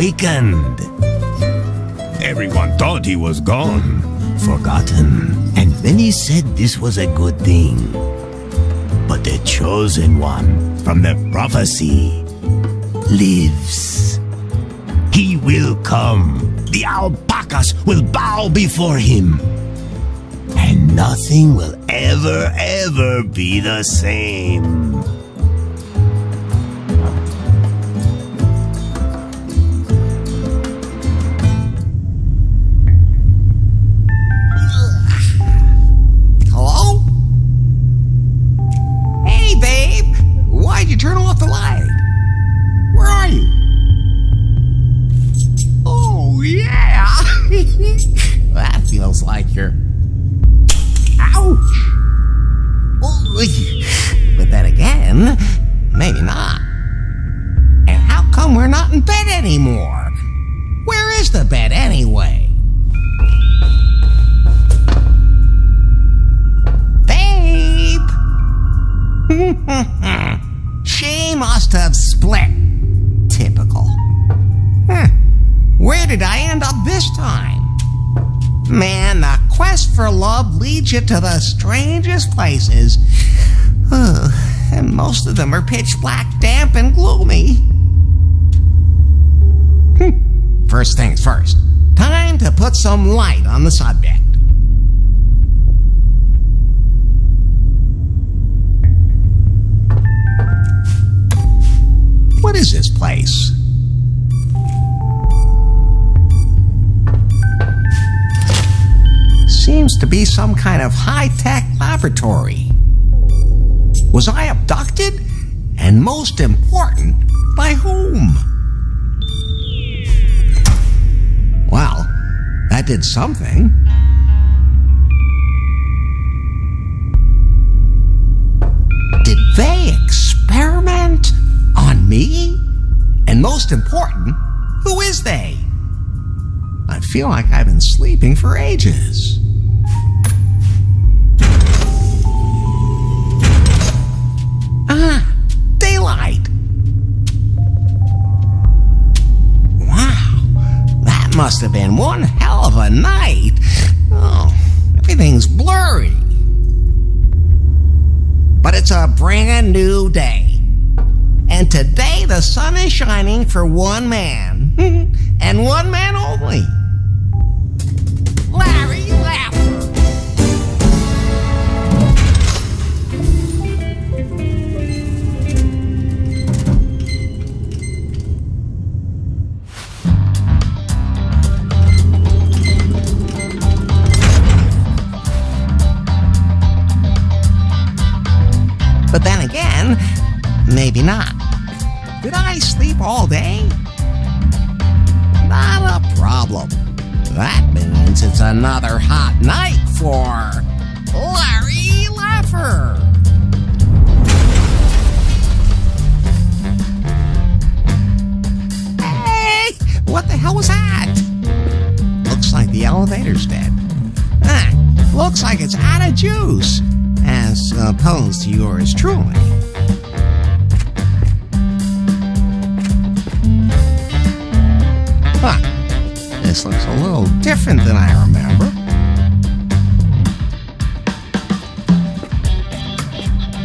awakened. Everyone thought he was gone, forgotten, and many said this was a good thing. But the chosen one from the prophecy lives. He will come. The alpacas will bow before him. And nothing will ever be the same. Hello? Hey, babe. Why'd you turn off the light? Where are you? Oh, yeah. That feels like you're... Ouch! But then again, maybe not. And how come we're not in bed anymore? Where is the bed anyway? Babe! She must have split. Typical. Where did I end up this time? Man, the quest for love leads you to the strangest places. And most of them are pitch black, damp, and gloomy. First things first. Time to put some light on the subject. What is this place? Seems to be some kind of high-tech laboratory. Was I abducted? And most important, by whom? Well, that did something. Did they experiment on me? And most important, who is they? I feel like I've been sleeping for ages. Daylight. Wow, that must have been one hell of a night. Oh, everything's blurry. But it's a brand new day. And today the sun is shining for one man. And one man only. Larry Laffer. But then again, maybe not. Did I sleep all day? Not a problem. That means it's another hot night for Larry Laffer. Hey! What the hell was that? Looks like the elevator's dead. Looks like it's out of juice, as opposed to yours truly. This looks a little different than I remember.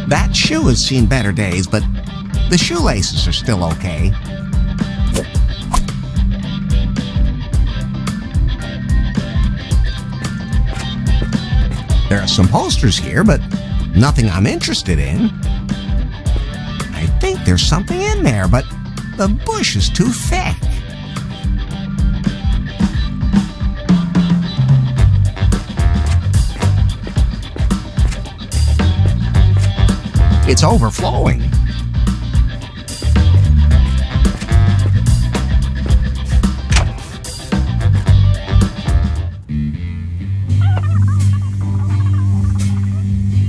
That shoe has seen better days, but the shoelaces are still okay. There are some posters here, but nothing I'm interested in. I think there's something in there, but the bush is too thick. It's overflowing.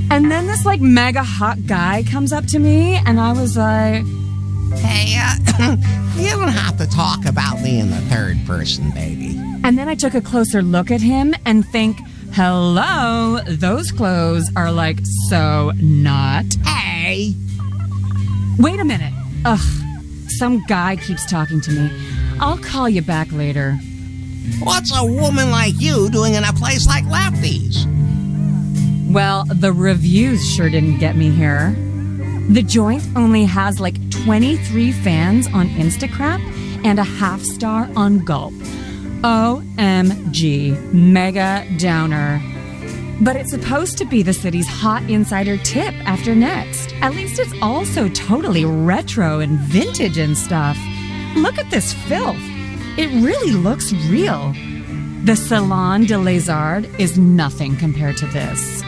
And then this mega hot guy comes up to me and I was like, hey, you don't have to talk about me in the third person, baby. And then I took a closer look at him and think, hello, those clothes are so not. Hey! Wait a minute. Ugh, some guy keeps talking to me. I'll call you back later. What's a woman like you doing in a place like Lefty's? Well, the reviews sure didn't get me here. The joint only has like 23 fans on Instacrap and a half star on Gulp. OMG, mega downer. But it's supposed to be the city's hot insider tip after Next. At least it's also totally retro and vintage and stuff. Look at this filth. It really looks real. The Salon de Lézard is nothing compared to this.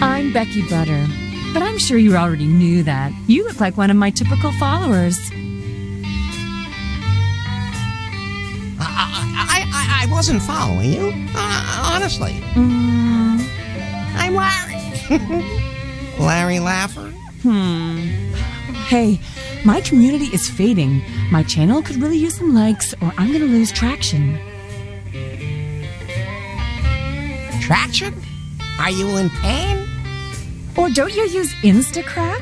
I'm Becky Butter, but I'm sure you already knew that. You look like one of my typical followers. I wasn't following you, honestly. I'm Larry. Larry Laffer. Hey, my community is fading. My channel could really use some likes or I'm gonna lose traction. Traction? Are you in pain? Or don't you use Instacrap?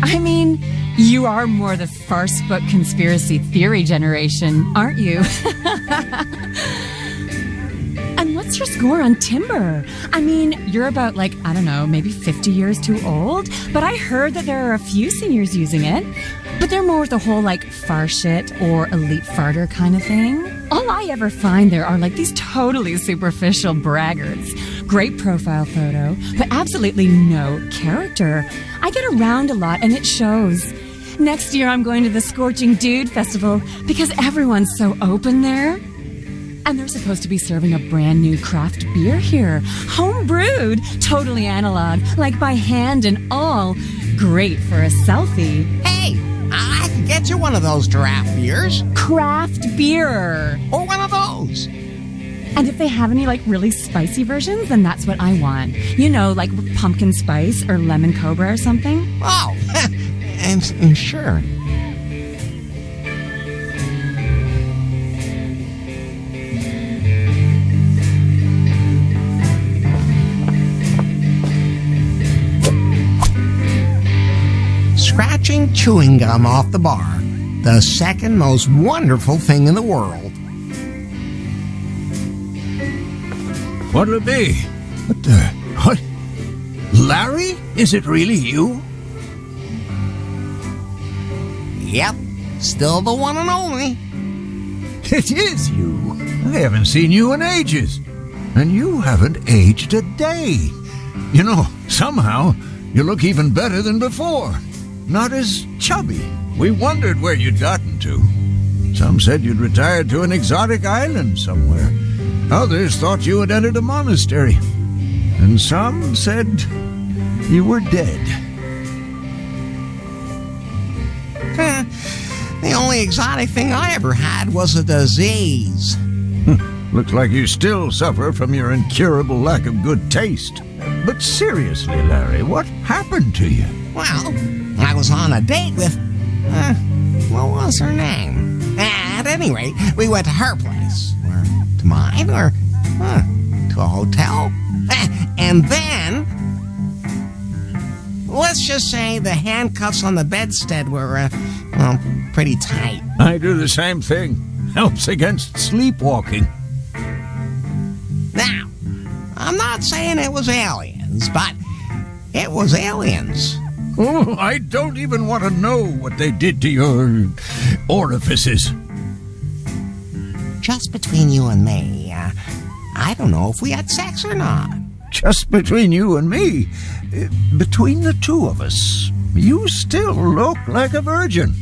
I mean, you are more the farce book conspiracy theory generation, aren't you? And what's your score on Timber? I mean, you're about like, I don't know, maybe 50 years too old, but I heard that there are a few seniors using it. But they're more the whole like far shit or elite farter kind of thing. All I ever find there are like these totally superficial braggarts. Great profile photo, but absolutely no character. I get around a lot and it shows. Next year I'm going to the Scorching Dude Festival because everyone's so open there. And they're supposed to be serving a brand new craft beer here. Home brewed, totally analog, like by hand and all. Great for a selfie. Hey, I can get you one of those draft beers. Craft beer. Or one of those. And if they have any like really spicy versions, then that's what I want. You know, like pumpkin spice or lemon cobra or something. Oh, and sure. Scratching chewing gum off the bar, the second most wonderful thing in the world. What'll it be? What? Larry? Is it really you? Yep, still the one and only. It is you. I haven't seen you in ages. And you haven't aged a day. You know, somehow, you look even better than before. Not as chubby. We wondered where you'd gotten to. Some said you'd retired to an exotic island somewhere. Others thought you had entered a monastery. And some said you were dead. The only exotic thing I ever had was a disease. Looks like you still suffer from your incurable lack of good taste. But seriously, Larry, what happened to you? Well, I was on a date with... what was her name? At any rate, we went to her place. Or to mine, or... to a hotel. And then... let's just say the handcuffs on the bedstead were, pretty tight. I do the same thing. Helps against sleepwalking. Now, I'm not saying it was aliens, but it was aliens. Oh, I don't even want to know what they did to your orifices. Just between you and me, I don't know if we had sex or not. Just between you and me, between the two of us, you still look like a virgin.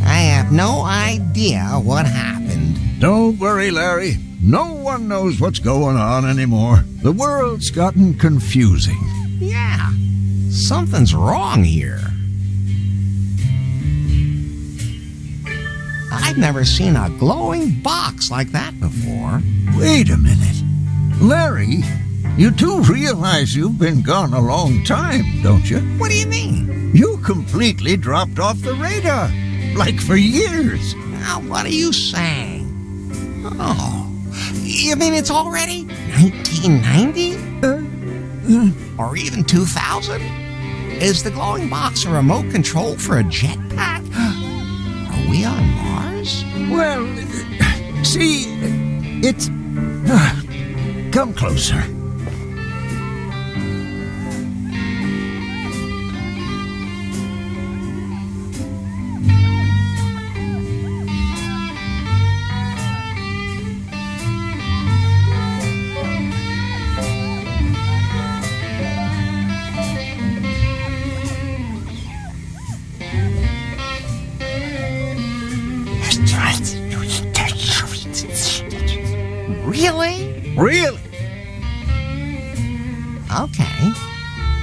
I have no idea what happened. Don't worry, Larry. No one knows what's going on anymore. The world's gotten confusing. Yeah, something's wrong here. I've never seen a glowing box like that before. Wait a minute. Larry, you do realize you've been gone a long time, don't you? What do you mean? You completely dropped off the radar. Like for years. Now, what are you saying? Oh, you mean it's already 1990? Or even 2000? Is the glowing box a remote control for a jetpack? Are we on Mars? Well, see, it's... come closer. Really? Really? Okay.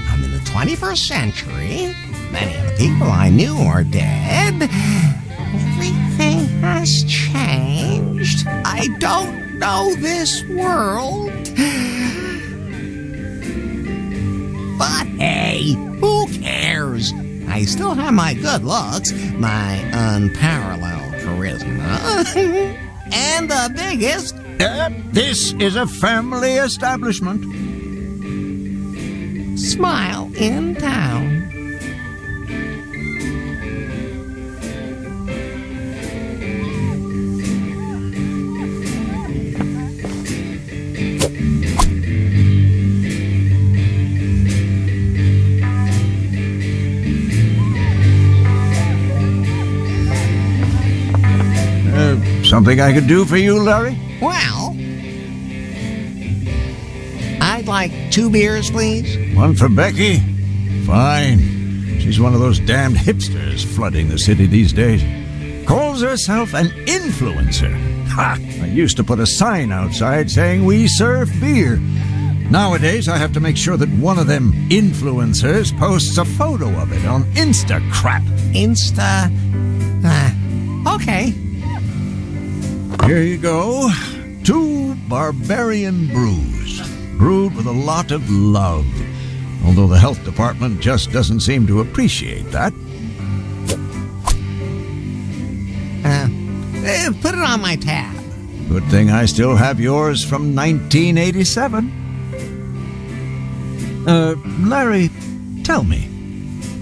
I'm in the 21st century. Many of the people I knew are dead. Everything has changed. I don't know this world. But hey, who cares? I still have my good looks, my unparalleled charisma, and the biggest... This is a family establishment. smile in town. Something I could do for you, Larry? Well, I'd like 2 beers, please. One for Becky? Fine. She's one of those damned hipsters flooding the city these days. Calls herself an influencer. Ha! I used to put a sign outside saying we serve beer. Nowadays, I have to make sure that one of them influencers posts a photo of it on Insta crap. Insta... okay. Here you go. 2 barbarian brews, brewed with a lot of love. Although the health department just doesn't seem to appreciate that. Put it on my tab. Good thing I still have yours from 1987. Larry, tell me,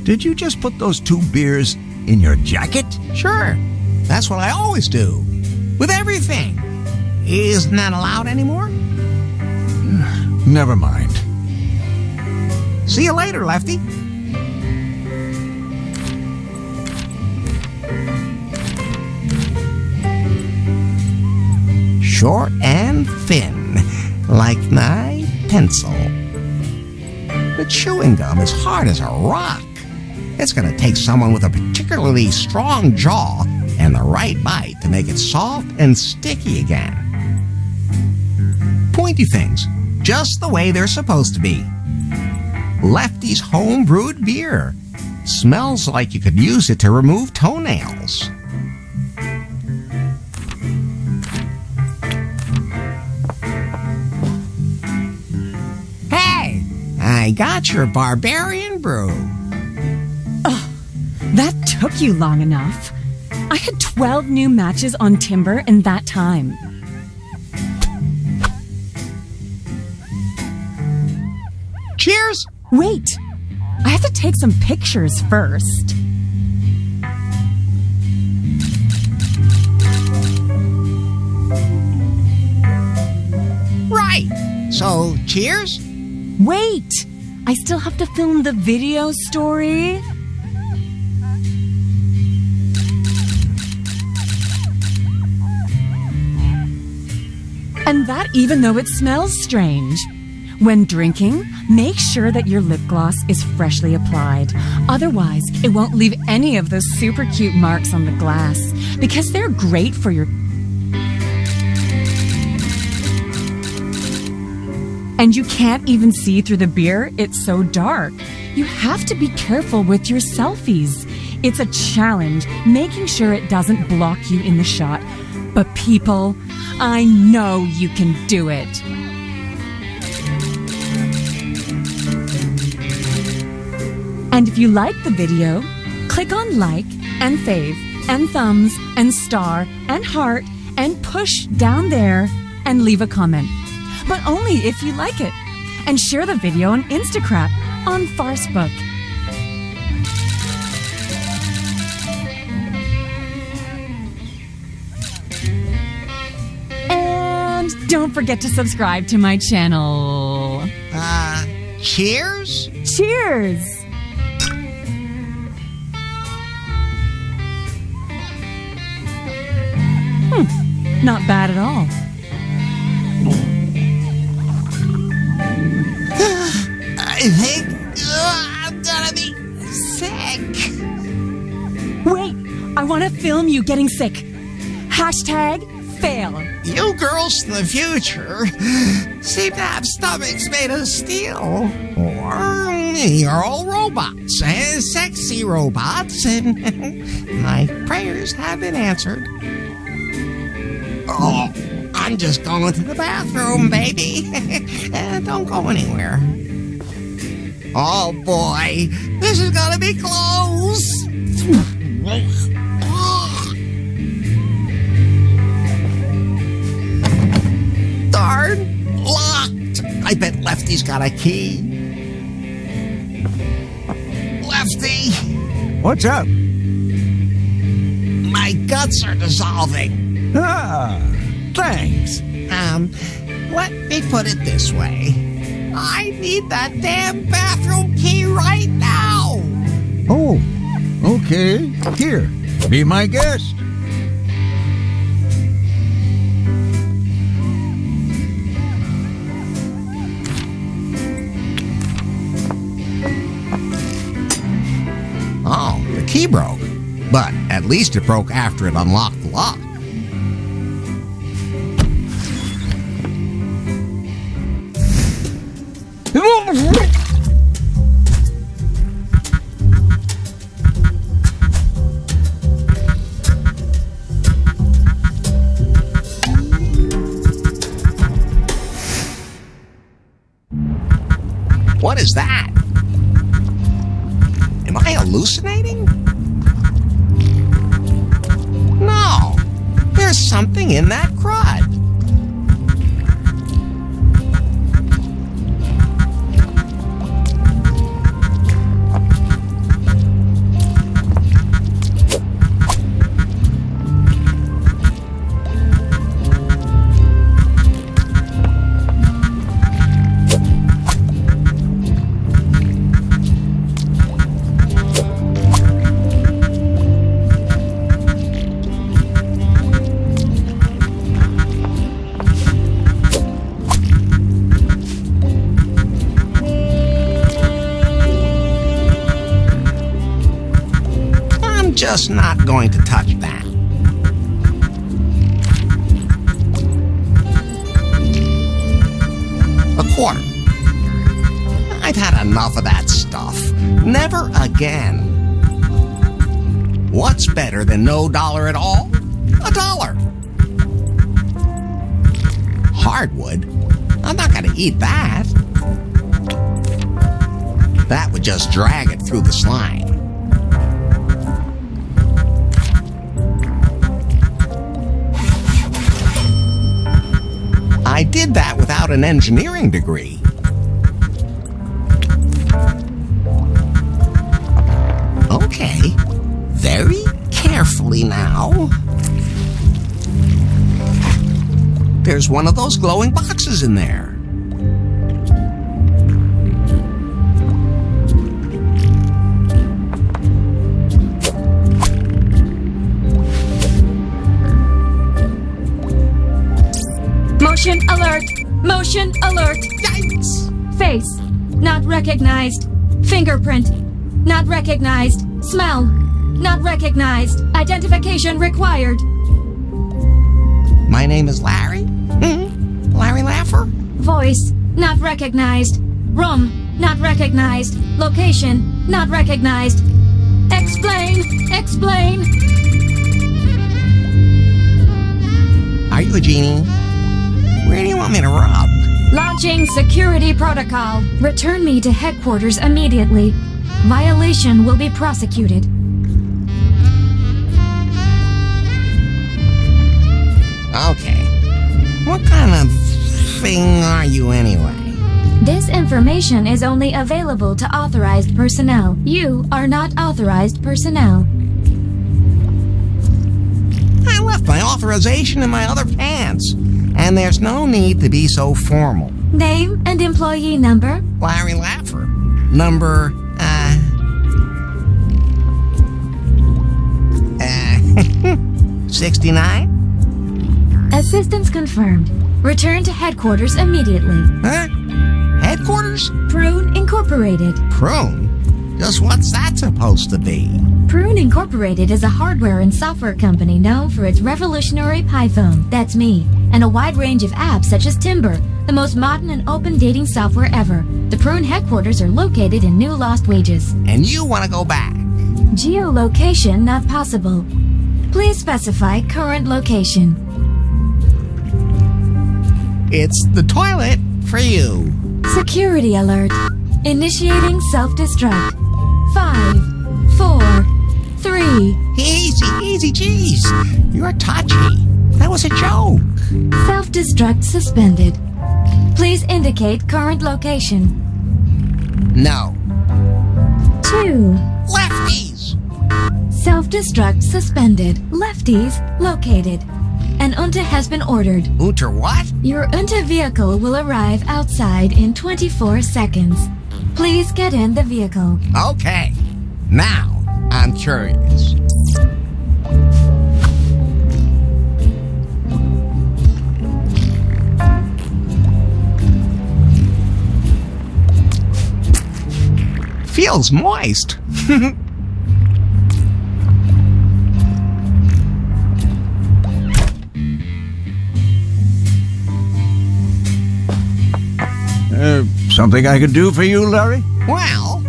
did you just put those 2 beers in your jacket? Sure. That's what I always do. With everything. Isn't that allowed anymore? Never mind. See you later, Lefty. Short and thin, like my pencil. The chewing gum is hard as a rock. It's going to take someone with a particularly strong jaw and the right bite to make it soft and sticky again. Pointy things, just the way they're supposed to be. Lefty's home-brewed beer. Smells like you could use it to remove toenails. Hey, I got your barbarian brew. That took you long enough. I had 12 new matches on Timber in that time. Cheers! Wait, I have to take some pictures first. Right, so cheers? Wait, I still have to film the video story. And that even though it smells strange. When drinking, make sure that your lip gloss is freshly applied. Otherwise, it won't leave any of those super cute marks on the glass because they're great for your... And you can't even see through the beer, it's so dark. You have to be careful with your selfies. It's a challenge, making sure it doesn't block you in the shot. But people, I know you can do it. And if you like the video, click on like and fave and thumbs and star and heart and push down there and leave a comment. But only if you like it. And share the video on Instagram, on Facebook. don't forget to subscribe to my channel. Cheers? Cheers! Not bad at all. I think I'm gonna be sick. Wait, I want to film you getting sick. Hashtag fail. You girls in the future seem to have stomachs made of steel. Or you're all robots, sexy robots, and my prayers have been answered. Oh, I'm just going to the bathroom, baby. Don't go anywhere. Oh boy, this is gonna be close. Darn, locked. I bet Lefty's got a key. Lefty! What's up? My guts are dissolving. Ah, thanks. Let me put it this way. I need that damn bathroom key right now! Oh, okay. Here, be my guest. Oh, the key broke. But at least it broke after it unlocked the lock. What is that? Am I hallucinating? No, there's something in that crud. Just not going to touch that. A quarter. I've had enough of that stuff. Never again. What's better than no dollar at all? $1. Hardwood? I'm not going to eat that. That would just drag it through the slime. I did that without an engineering degree. Okay, very carefully now. There's one of those glowing boxes in there. Motion alert! Motion alert! Yikes! Face, not recognized. Fingerprint, not recognized. Smell, not recognized. Identification required. My name is Larry. Larry Laffer. Voice, not recognized. Room, not recognized. Location, not recognized. Explain! Explain! Are you a genie? Where do you want me to rub? Launching security protocol. Return me to headquarters immediately. Violation will be prosecuted. Okay. What kind of thing are you anyway? This information is only available to authorized personnel. You are not authorized personnel. I left my authorization in my other pants. And there's no need to be so formal. Name and employee number? Larry Laffer. Number, 69? Assistance confirmed. Return to headquarters immediately. Huh? Headquarters? Prune Incorporated. Prune? Just what's that supposed to be? Prune Incorporated is a hardware and software company known for its revolutionary iPhone, that's me, and a wide range of apps such as Timber, the most modern and open dating software ever. The Prune headquarters are located in New Lost Wages. And you want to go back? Geolocation not possible. Please specify current location. It's the toilet for you. Security alert. Initiating self-destruct. 5, 4, 3. Easy, geez. You're touchy. That was a joke. Self-destruct suspended. Please indicate current location. No. 2. Lefties. Self-destruct suspended. Lefties located. An UNTA has been ordered. Unter what? Your UNTA vehicle will arrive outside in 24 seconds. Please get in the vehicle. Okay. Now, I'm curious. Feels moist. Something I could do for you, Larry? Well,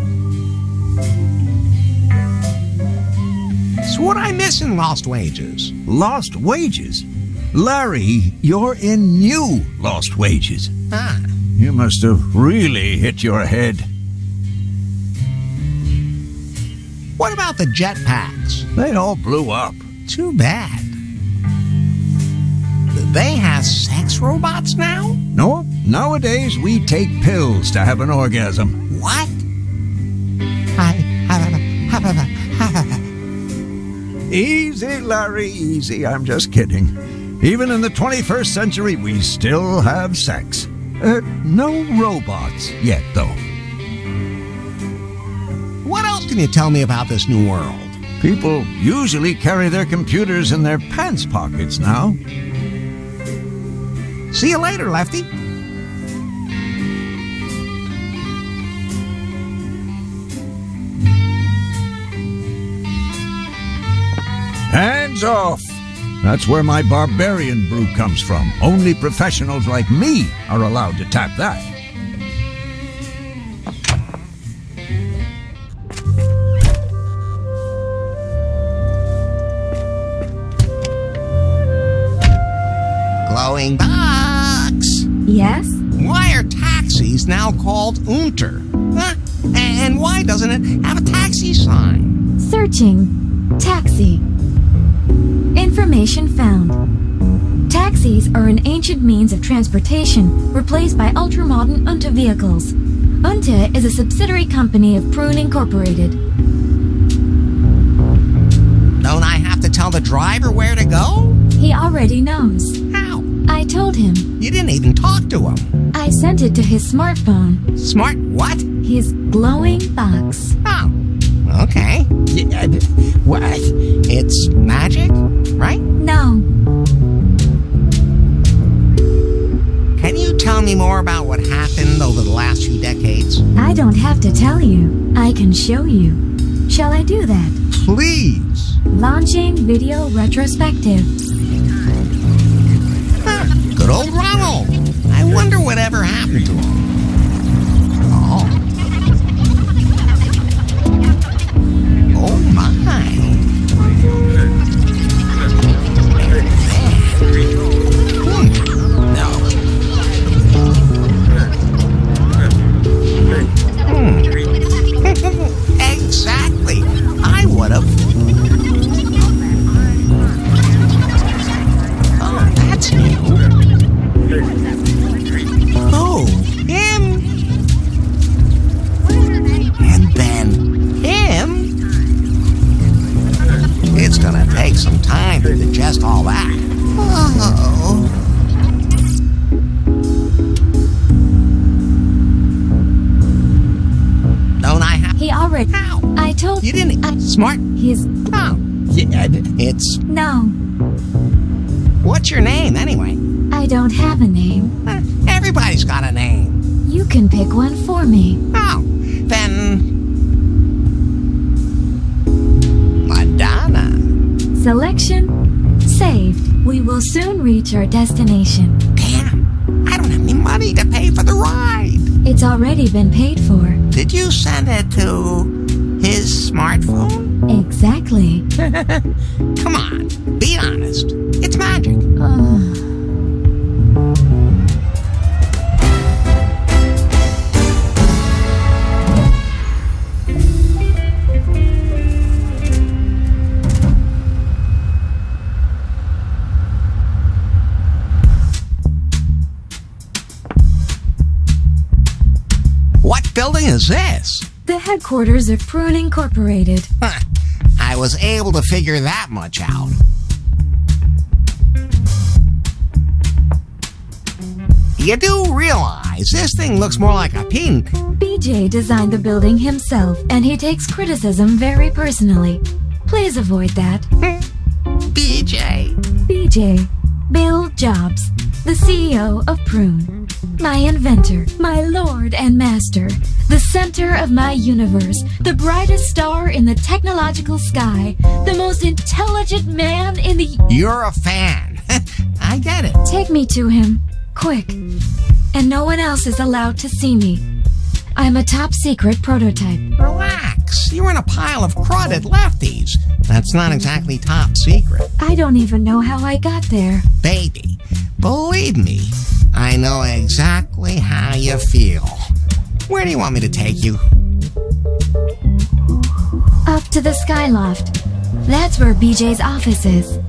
so what I miss in Lost Wages? Lost wages? Larry, you're in new lost wages. Ah, You must have really hit your head. what about the jetpacks? They all blew up. Too bad. Do they have sex robots now? No, nowadays we take pills to have an orgasm. What? Easy, Larry, easy. I'm just kidding. Even in the 21st century, we still have sex. No robots yet, though. What else can you tell me about this new world? People usually carry their computers in their pants pockets now. See you later, Lefty. Hands off! That's where my barbarian brew comes from. Only professionals like me are allowed to tap that. Glowing box. Yes? Why are taxis now called Unter? Huh? And why doesn't it have a taxi sign? Searching. Taxi. Information found. Taxis are an ancient means of transportation replaced by ultra-modern UNTA vehicles. UNTA is a subsidiary company of Prune Incorporated. Don't I have to tell the driver where to go? He already knows. How? I told him. You didn't even talk to him. I sent it to his smartphone. Smart what? His glowing box. Oh, okay. What? It's magic, right? No. Can you tell me more about what happened over the last few decades? I don't have to tell you. I can show you. Shall I do that? Please. Launching video retrospective. Good old Ronald. I wonder whatever happened to him. Oh. Oh my. Exactly. I would have. Oh, that's new. Oh, him. And then him. It's gonna take some time to digest all that. Oh. told You didn't... Smart? He's... Oh, yeah, it's... No, What's your name, anyway? I don't have a name. Everybody's got a name. You can pick one for me. Oh, then... Madonna. Selection saved. We will soon reach our destination. Damn, I don't have any money to pay for the ride. It's already been paid for. Did you send it to his smartphone? Exactly. Come on, be honest. It's magic. What building is this? The headquarters of Prune Incorporated. Huh, I was able to figure that much out. You do realize this thing looks more like a pink. BJ designed the building himself, and he takes criticism very personally. Please avoid that. BJ. BJ, Bill Jobs, the CEO of Prune. My inventor, my lord and master, the center of my universe, the brightest star in the technological sky, the most intelligent man in the... You're a fan. I get it. Take me to him, quick. And no one else is allowed to see me. I'm a top secret prototype. Relax. You're in a pile of crud at Lefties. That's not exactly top secret. I don't even know how I got there. Baby, believe me, I know exactly how you feel. Where do you want me to take you? Up to the skyloft. That's where BJ's office is.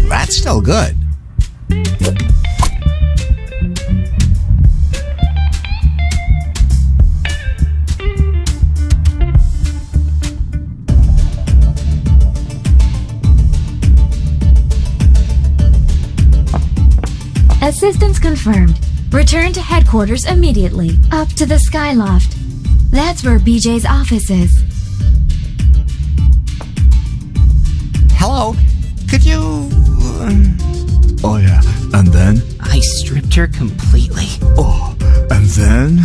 That's still good. Assistance confirmed. Return to headquarters immediately. Up to the skyloft. That's where BJ's office is. Hello? Could you... Oh yeah, and then? I stripped her completely. Oh, and then?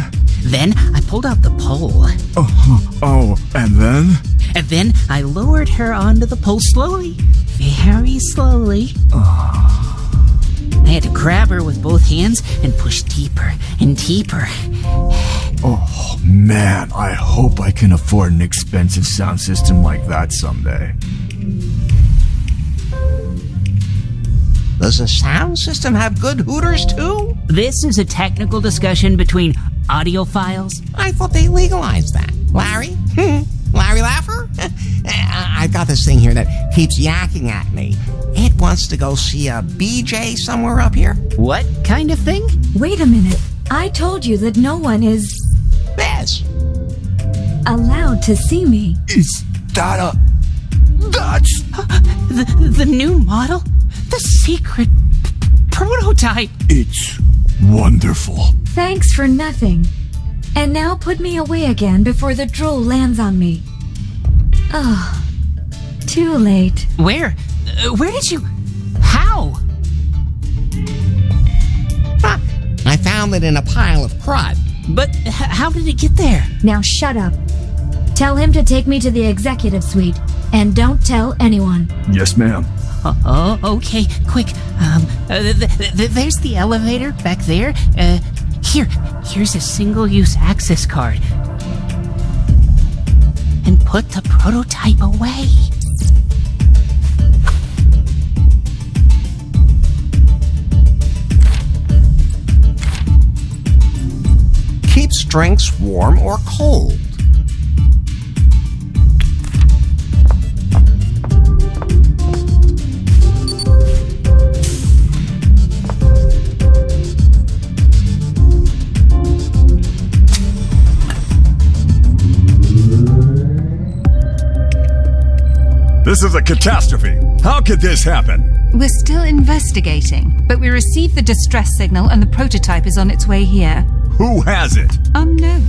Then I pulled out the pole. Oh, and then? And then I lowered her onto the pole slowly. Very slowly. I had to grab her with both hands and push deeper and deeper. Oh man, I hope I can afford an expensive sound system like that someday. Does the sound system have good hooters too? This is a technical discussion between audiophiles. I thought they legalized that. Larry? Larry Laffer? I've got this thing here that keeps yakking at me. It wants to go see a BJ somewhere up here. What kind of thing? Wait a minute. I told you that no one is This. allowed to see me. Is that a... That's... The new model? The secret prototype. It's wonderful. Thanks for nothing. And now put me away again before the drool lands on me. Oh, too late. Where? Where did you... How? I found it in a pile of crud. But how did it get there? Now shut up. Tell him to take me to the executive suite. And don't tell anyone. Yes, ma'am. Oh, okay, quick. There's the elevator back there. Here's a single-use access card. And put the prototype away. Keeps drinks warm or cold. This is a catastrophe. How could this happen? We're still investigating, but we received the distress signal and the prototype is on its way here. Who has it? Unknown.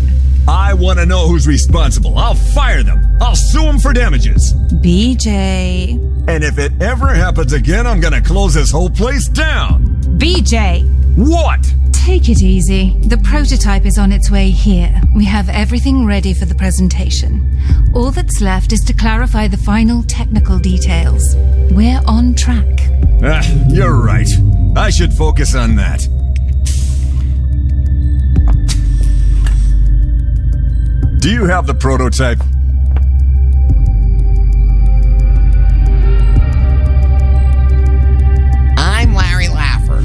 I want to know who's responsible. I'll fire them. I'll sue them for damages. BJ. And if it ever happens again, I'm going to close this whole place down. BJ! What? Take it easy. The prototype is on its way here. We have everything ready for the presentation. All that's left is to clarify the final technical details. We're on track. You're right. I should focus on that. Do you have the prototype? I'm Larry Laffer.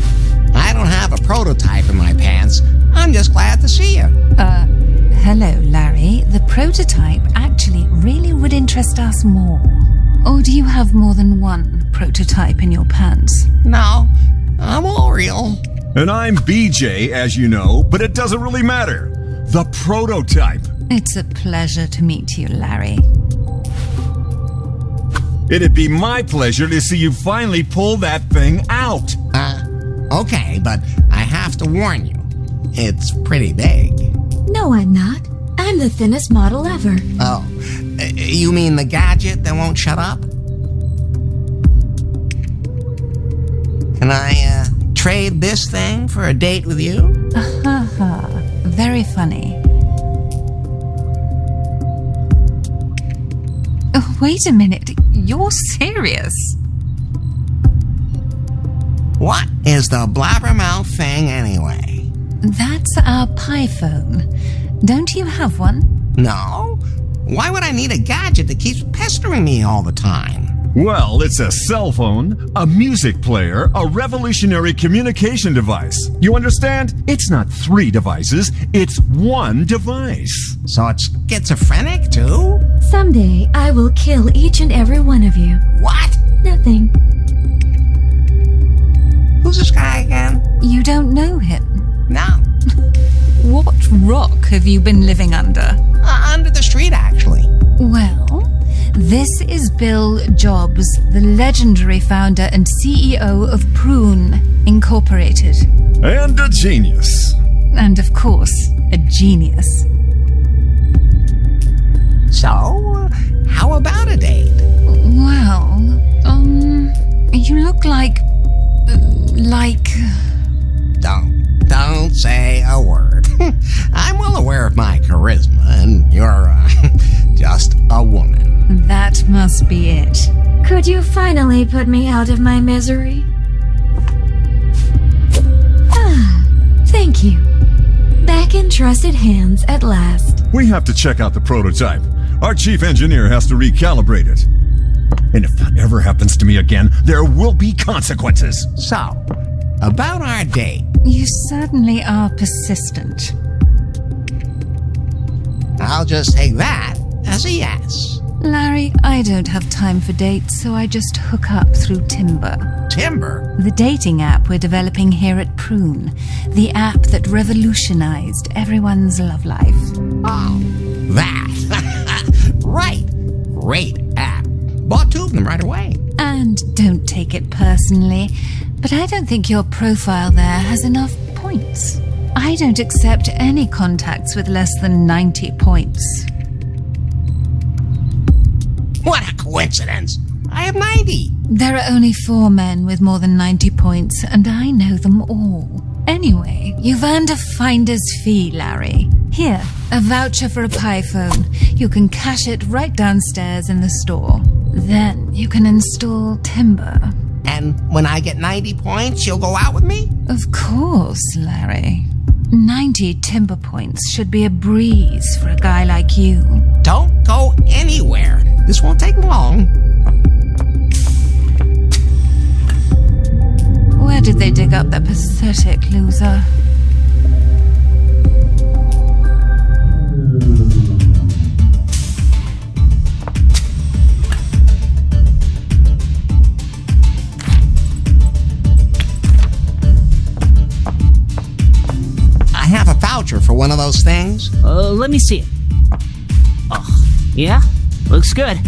I don't have a prototype in my pants. I'm just glad to see you. Hello, Larry. The prototype actually really would interest us more. Or do you have more than one prototype in your pants? No, I'm all real. And I'm BJ, as you know, but it doesn't really matter. The prototype. It's a pleasure to meet you, Larry. It'd be my pleasure to see you finally pull that thing out. Okay, but I have to warn you. It's pretty big. No, I'm not. I'm the thinnest model ever. Oh, you mean the gadget that won't shut up? Can I, trade this thing for a date with you? Very funny. Oh, wait a minute. You're serious? What is the blabbermouth thing anyway? That's our pie phone. Don't you have one? No? Why would I need a gadget that keeps pestering me all the time? Well, it's a cell phone, a music player, a revolutionary communication device. You understand? It's not 3 devices, it's 1 device. So it's schizophrenic too? Someday, I will kill each and every one of you. What? Nothing. Who's this guy again? You don't know him. No. What rock have you been living under? Under the street, actually. Well, this is Bill Jobs, the legendary founder and CEO of Prune Incorporated. And a genius. And of course, a genius. So, how about a date? Well, you look like... Don't say a word. I'm well aware of my charisma, and you're, just a woman. That must be it. Could you finally put me out of my misery? Thank you. Back in trusted hands at last. We have to check out the prototype. Our chief engineer has to recalibrate it. And if that ever happens to me again, there will be consequences. So, about our date. You certainly are persistent. I'll just take that as a yes. Larry, I don't have time for dates, so I just hook up through Timber. Timber? The dating app we're developing here at Prune. The app that revolutionized everyone's love life. Oh, that. Right. Great app. Bought 2 of them right away. And don't take it personally, but I don't think your profile there has enough points. I don't accept any contacts with less than 90 points. What a coincidence. I have 90. There are only 4 men with more than 90 points, and I know them all. Anyway, you've earned a finder's fee, Larry. Here, a voucher for a pie phone. You can cash it right downstairs in the store. Then you can install Timber. And when I get 90 points, you'll go out with me? Of course, Larry. 90 Timber points should be a breeze for a guy like you. Don't go anywhere. This won't take long. Where did they dig up that pathetic loser? I have a voucher for one of those things. Let me see it. Oh, yeah? Looks good.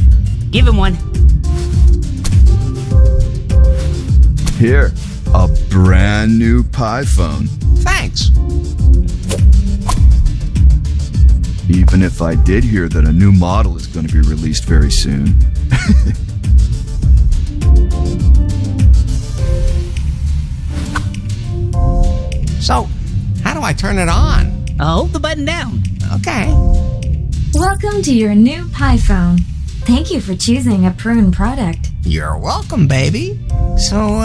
Give him one. Here, a brand new pie phone. Thanks. Even if I did hear that a new model is going to be released very soon. So, how do I turn it on? Hold the button down. Okay. Welcome to your new PiePhone. Thank you for choosing a Prune product. You're welcome, baby. So,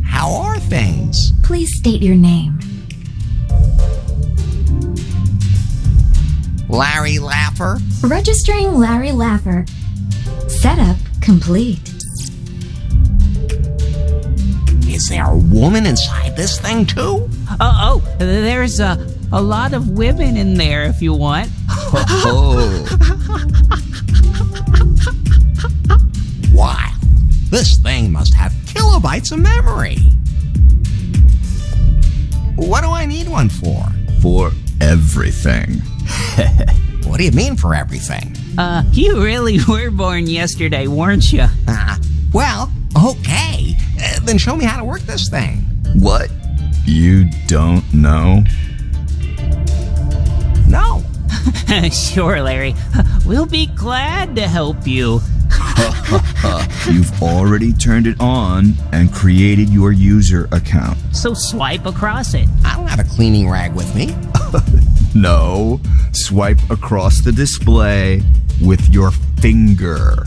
how are things? Please state your name. Larry Laffer? Registering Larry Laffer. Setup complete. Is there a woman inside this thing, too? There's a lot of women in there if you want. Oh. Wow. This thing must have kilobytes of memory. What do I need one for? For everything. What do you mean for everything? You really were born yesterday, weren't you? Well, okay. Then show me how to work this thing. What? You don't know? No. Sure, Larry. We'll be glad to help you. You've already turned it on and created your user account. So swipe across it. I don't have a cleaning rag with me. No, swipe across the display with your finger.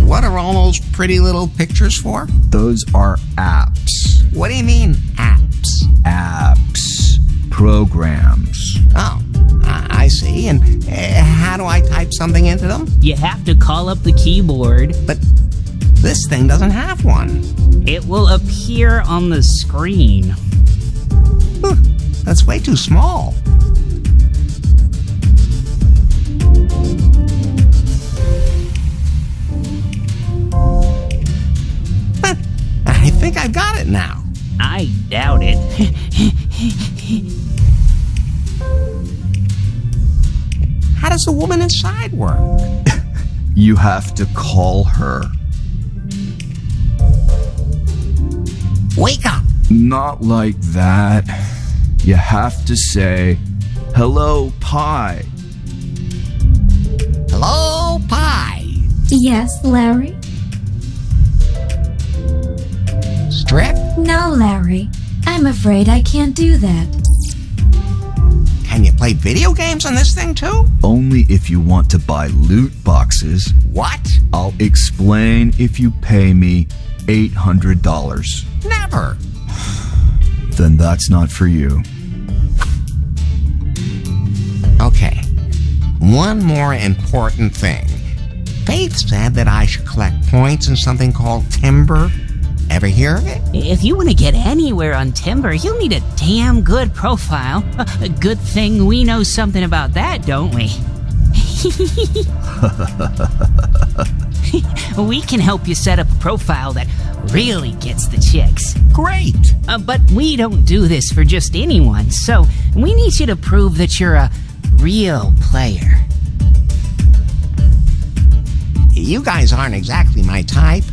What are all those pretty little pictures for? Those are apps. What do you mean, apps? Apps. Programs. Oh, I see. And how do I type something into them? You have to call up the keyboard. But this thing doesn't have one. It will appear on the screen. That's way too small. I think I've got it now. I doubt it. How does the woman inside work? You have to call her. Wake up! Not like that. You have to say, "Hello, Pie." Hello, Pie. Yes, Larry? Strip? No, Larry. I'm afraid I can't do that. Can you play video games on this thing too? Only if you want to buy loot boxes. What? I'll explain if you pay me $800. Never. Then that's not for you. Okay. One more important thing. Faith said that I should collect points in something called timber. Ever hear of it? If you want to get anywhere on timber, you'll need a damn good profile. A good thing we know something about that, don't we? We can help you set up a profile that really gets the chicks. Great. But we don't do this for just anyone, so we need you to prove that you're a real player. You guys aren't exactly my type.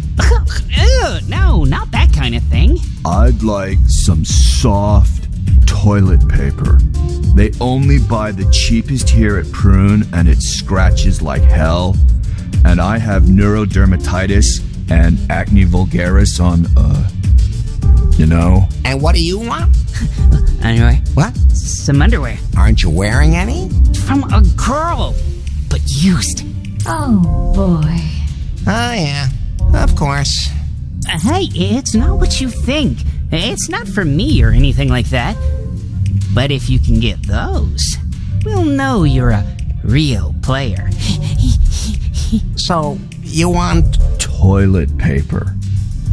Ew, no, not that kind of thing. I'd like some soft toilet paper. They only buy the cheapest here at Prune, and it scratches like hell. And I have neurodermatitis and acne vulgaris on, you know. And what do you want? Underwear? What? Some underwear. Aren't you wearing any? From a girl, but used. Oh, boy. Oh, yeah. Of course. Hey, it's not what you think. It's not for me or anything like that. But if you can get those, we'll know you're a real player. So, you want... Toilet paper.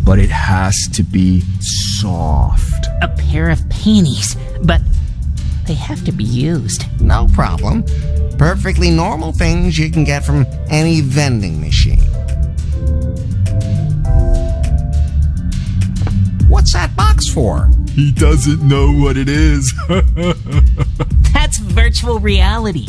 But it has to be soft. A pair of panties, but they have to be used. No problem. Perfectly normal things you can get from any vending machine. What's that box for? He doesn't know what it is. That's virtual reality.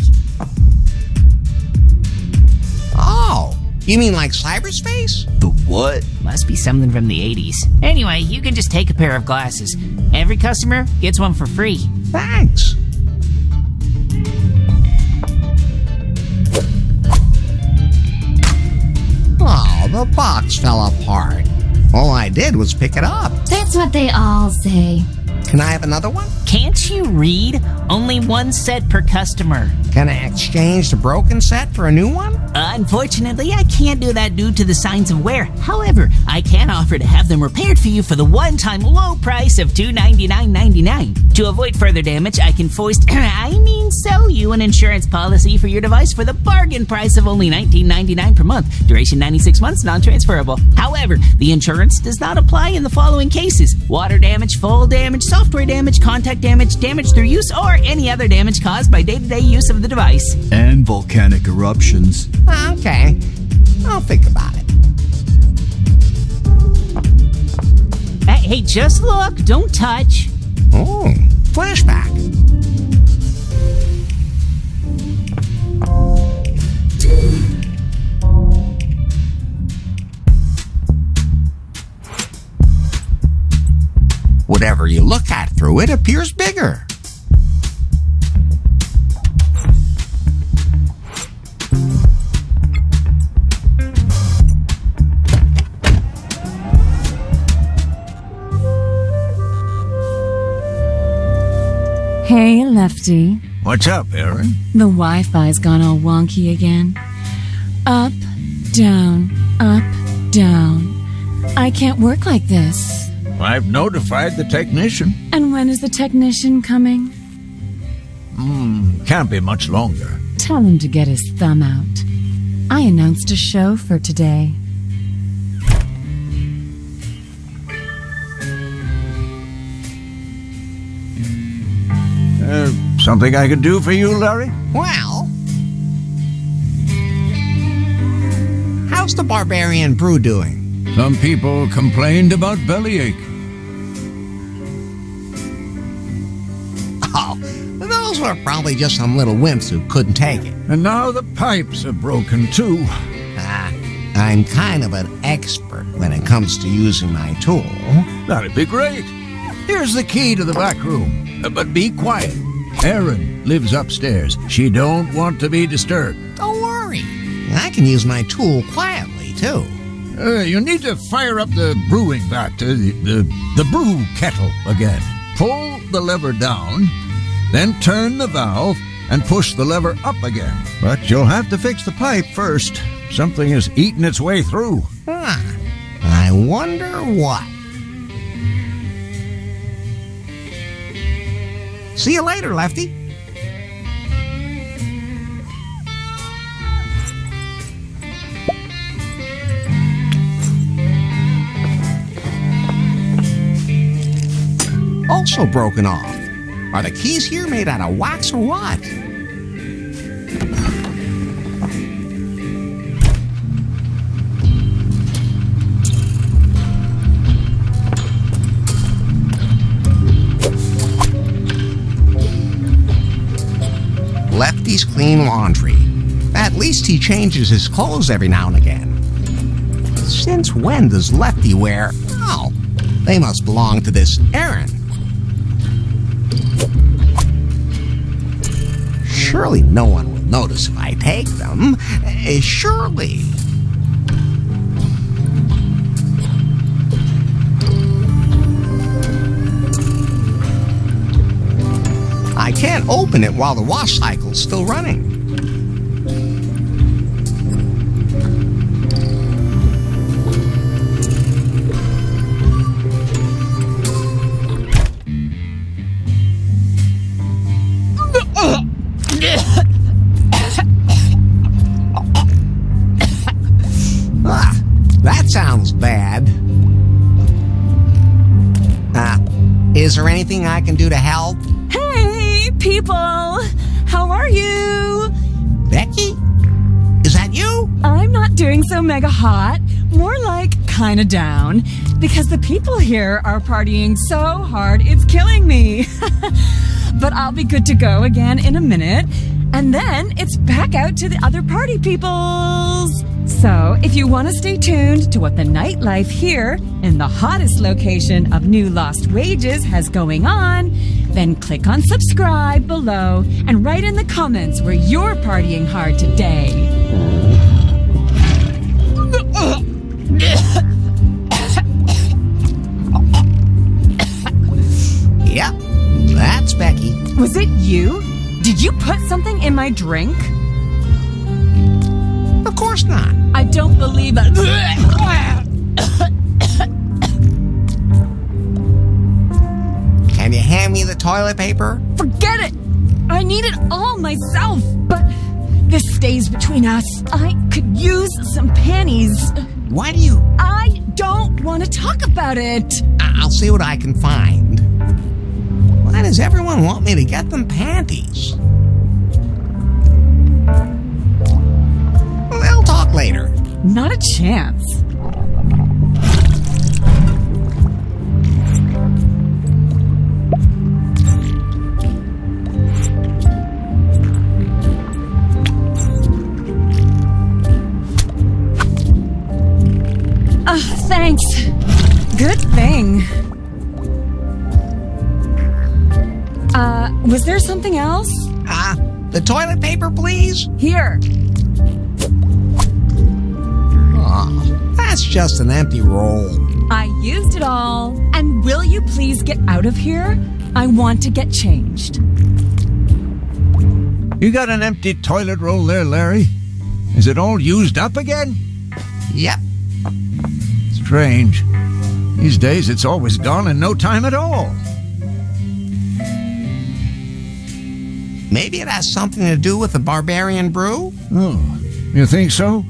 Oh, You mean like cyberspace? The what? Must be something from the 80s. Anyway, you can just take a pair of glasses. Every customer gets one for free. Thanks. Oh, the box fell apart. All I did was pick it up. That's what they all say. Can I have another one? Can't you read? Only one set per customer. Can I exchange the broken set for a new one? Unfortunately, I can't do that due to the signs of wear. However, I can offer to have them repaired for you for the one-time low price of $299.99. To avoid further damage, I can sell you an insurance policy for your device for the bargain price of only $19.99 per month. Duration 96 months, non-transferable. However, the insurance does not apply in the following cases: water damage, fall damage, software damage, contact damage, damage through use, or any other damage caused by day-to-day use of the device. And volcanic eruptions. Okay, I'll think about it. Hey, just look, don't touch. Oh, flashback. Whatever you look at through it appears bigger. Hey, Lefty. What's up, Aaron? The Wi-Fi's gone all wonky again. Up, down, up, down. I can't work like this. I've notified the technician. And when is the technician coming? Can't be much longer. Tell him to get his thumb out. I announced a show for today. Something I could do for you, Larry? Well, how's the barbarian brew doing? Some people complained about bellyache. Oh, those were probably just some little wimps who couldn't take it. And now the pipes are broken, too. I'm kind of an expert when it comes to using my tool. That'd be great. Here's the key to the back room. But be quiet. Erin lives upstairs. She don't want to be disturbed. Don't worry. I can use my tool quietly, too. You need to fire up the brewing vat, the brew kettle again. Pull the lever down, then turn the valve and push the lever up again. But you'll have to fix the pipe first. Something is eating its way through. I wonder what. See you later, Lefty. Also broken off. Are the keys here made out of wax or what? Lefty's clean laundry. At least he changes his clothes every now and again. Since when does Lefty wear... Oh, they must belong to this Aaron. Surely no one will notice if I take them. Surely. I can't open it while the wash cycle's still running. That sounds bad. Is there anything I can do to help? Hey, people! How are you? Becky? Is that you? I'm not doing so mega hot. More like kinda down. Because the people here are partying so hard, it's killing me. But I'll be good to go again in a minute. And then it's back out to the other party peoples. So, if you want to stay tuned to what the nightlife here in the hottest location of New Lost Wages has going on, then click on subscribe below and write in the comments where you're partying hard today. Yep, that's Becky. Was it you? Did you put something in my drink? Of course not. I don't believe it. Can you hand me the toilet paper? Forget it! I need it all myself, but this stays between us. I could use some panties. Why do you? I don't want to talk about it. I'll see what I can find. Why does everyone want me to get them panties? We'll talk later. Not a chance. Thanks. Good thing. Was there something else? The toilet paper, please? Here. Oh, that's just an empty roll. I used it all. And will you please get out of here? I want to get changed. You got an empty toilet roll there, Larry? Is it all used up again? Yep. Strange. These days it's always gone in no time at all. Maybe it has something to do with the barbarian brew? Oh, you think so?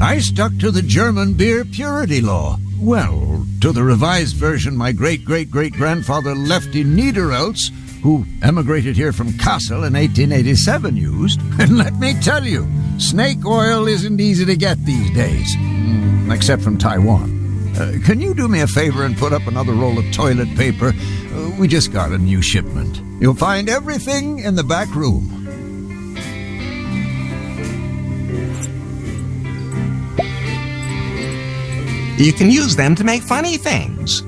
I stuck to the German beer purity law. Well, to the revised version my great-great-great-grandfather Lefty Niederelts, who emigrated here from Kassel in 1887, used. And let me tell you, snake oil isn't easy to get these days, except from Taiwan. Can you do me a favor and put up another roll of toilet paper? We just got a new shipment. You'll find everything in the back room. You can use them to make funny things.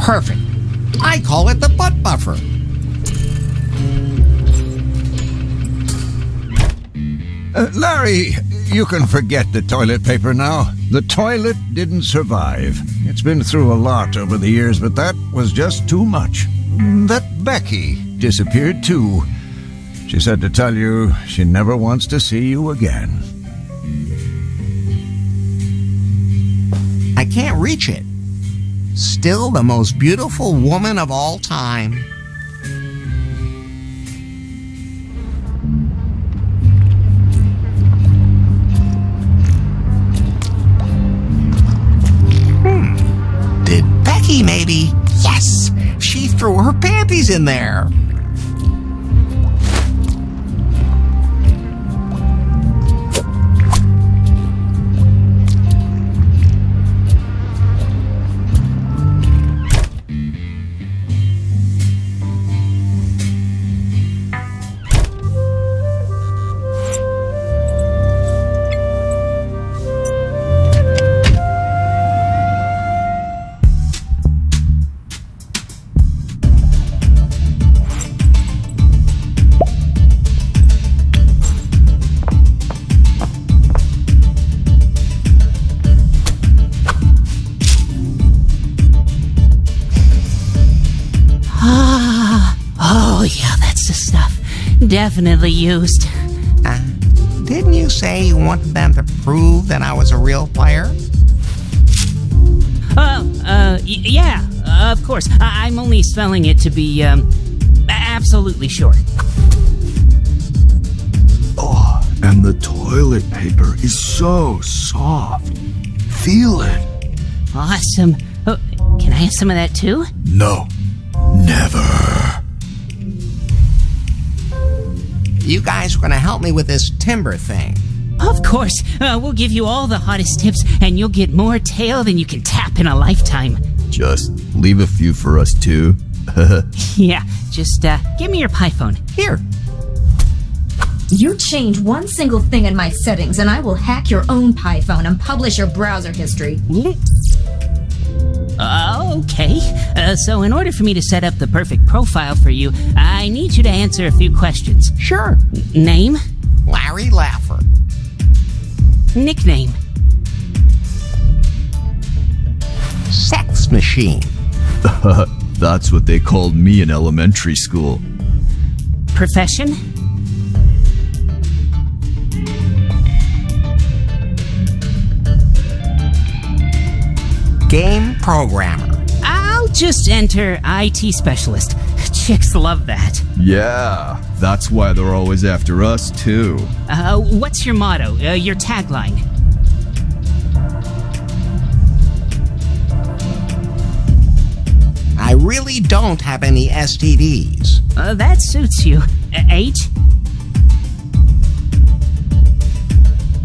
Perfect. I call it the butt buffer. Larry, you can forget the toilet paper now. The toilet didn't survive. It's been through a lot over the years, but that was just too much. That Becky disappeared too. She said to tell you she never wants to see you again. I can't reach it. Still the most beautiful woman of all time. Did Becky maybe? Yes! She threw her panties in there. Oh, yeah, that's the stuff. Definitely used. Didn't you say you wanted them to prove that I was a real player? Yeah, of course. I'm only spelling it to be, absolutely sure. Oh, And the toilet paper is so soft. Feel it. Awesome. Oh, can I have some of that too? No, never. You guys are going to help me with this timber thing. Of course. We'll give you all the hottest tips, and you'll get more tail than you can tap in a lifetime. Just leave a few for us too. Yeah, just give me your pie phone. Here. You change one single thing in my settings, and I will hack your own pie phone and publish your browser history. Okay. So in order for me to set up the perfect profile for you, I need you to answer a few questions. Sure. Name? Larry Laffer. Nickname? Sex machine. That's what they called me in elementary school. Profession? Game programmer. I'll just enter IT specialist. Chicks love that. Yeah, that's why they're always after us too. What's your motto? Your tagline? I really don't have any STDs. That suits you. Age?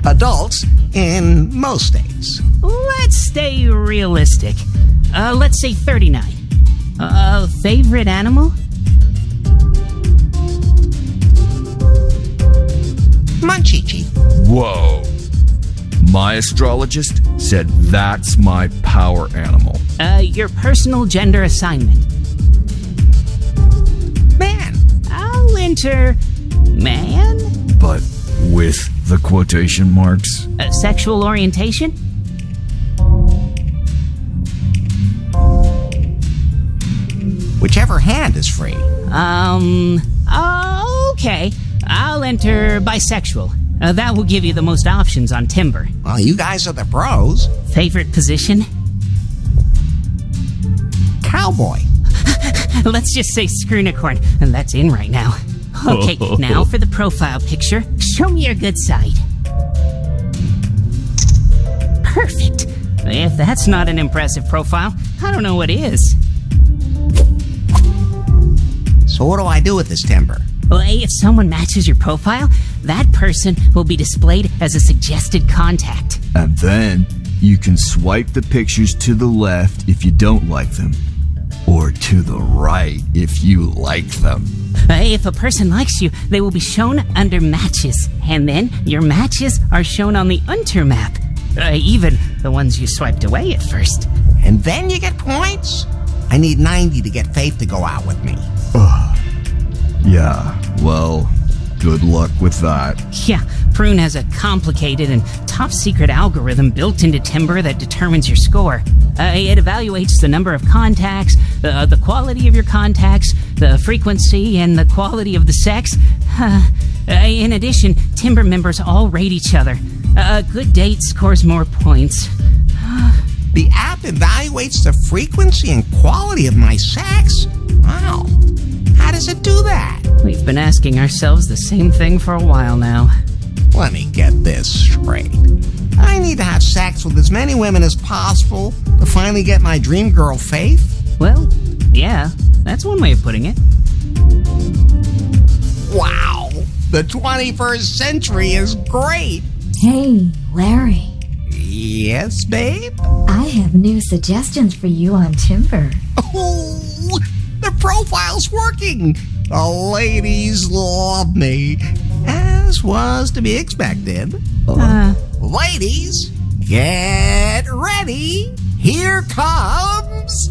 Adults in most states. Let's stay realistic. Let's say 39. Favorite animal? Munchichi. Whoa. My astrologist said that's my power animal. Your personal gender assignment? Man. I'll enter man? But with the quotation marks? Sexual orientation? Whichever hand is free. Okay. I'll enter bisexual. That will give you the most options on Timber. Well, you guys are the pros. Favorite position? Cowboy. Let's just say screw-unicorn, and that's in right now. Okay, now for the profile picture. Show me your good side. Perfect. If that's not an impressive profile, I don't know what is. So what do I do with this timber? Well, if someone matches your profile, that person will be displayed as a suggested contact. And then you can swipe the pictures to the left if you don't like them, or to the right if you like them. If a person likes you, they will be shown under matches, and then your matches are shown on the Unter map. Even the ones you swiped away at first. And then you get points? I need 90 to get Faith to go out with me. Yeah, well, good luck with that. Yeah, Prune has a complicated and top-secret algorithm built into Timber that determines your score. It evaluates the number of contacts, the quality of your contacts, the frequency, and the quality of the sex. In addition, Timber members all rate each other. A good date scores more points. The app evaluates the frequency and quality of my sex? Wow. How does it do that? We've been asking ourselves the same thing for a while now. Let me get this straight. I need to have sex with as many women as possible to finally get my dream girl, Faith? Well, yeah, that's one way of putting it. Wow. The 21st century is great. Hey, Larry. Yes, babe? I have new suggestions for you on Timber. Oh, the profile's working. The ladies love me, as was to be expected. Ladies, get ready. Here comes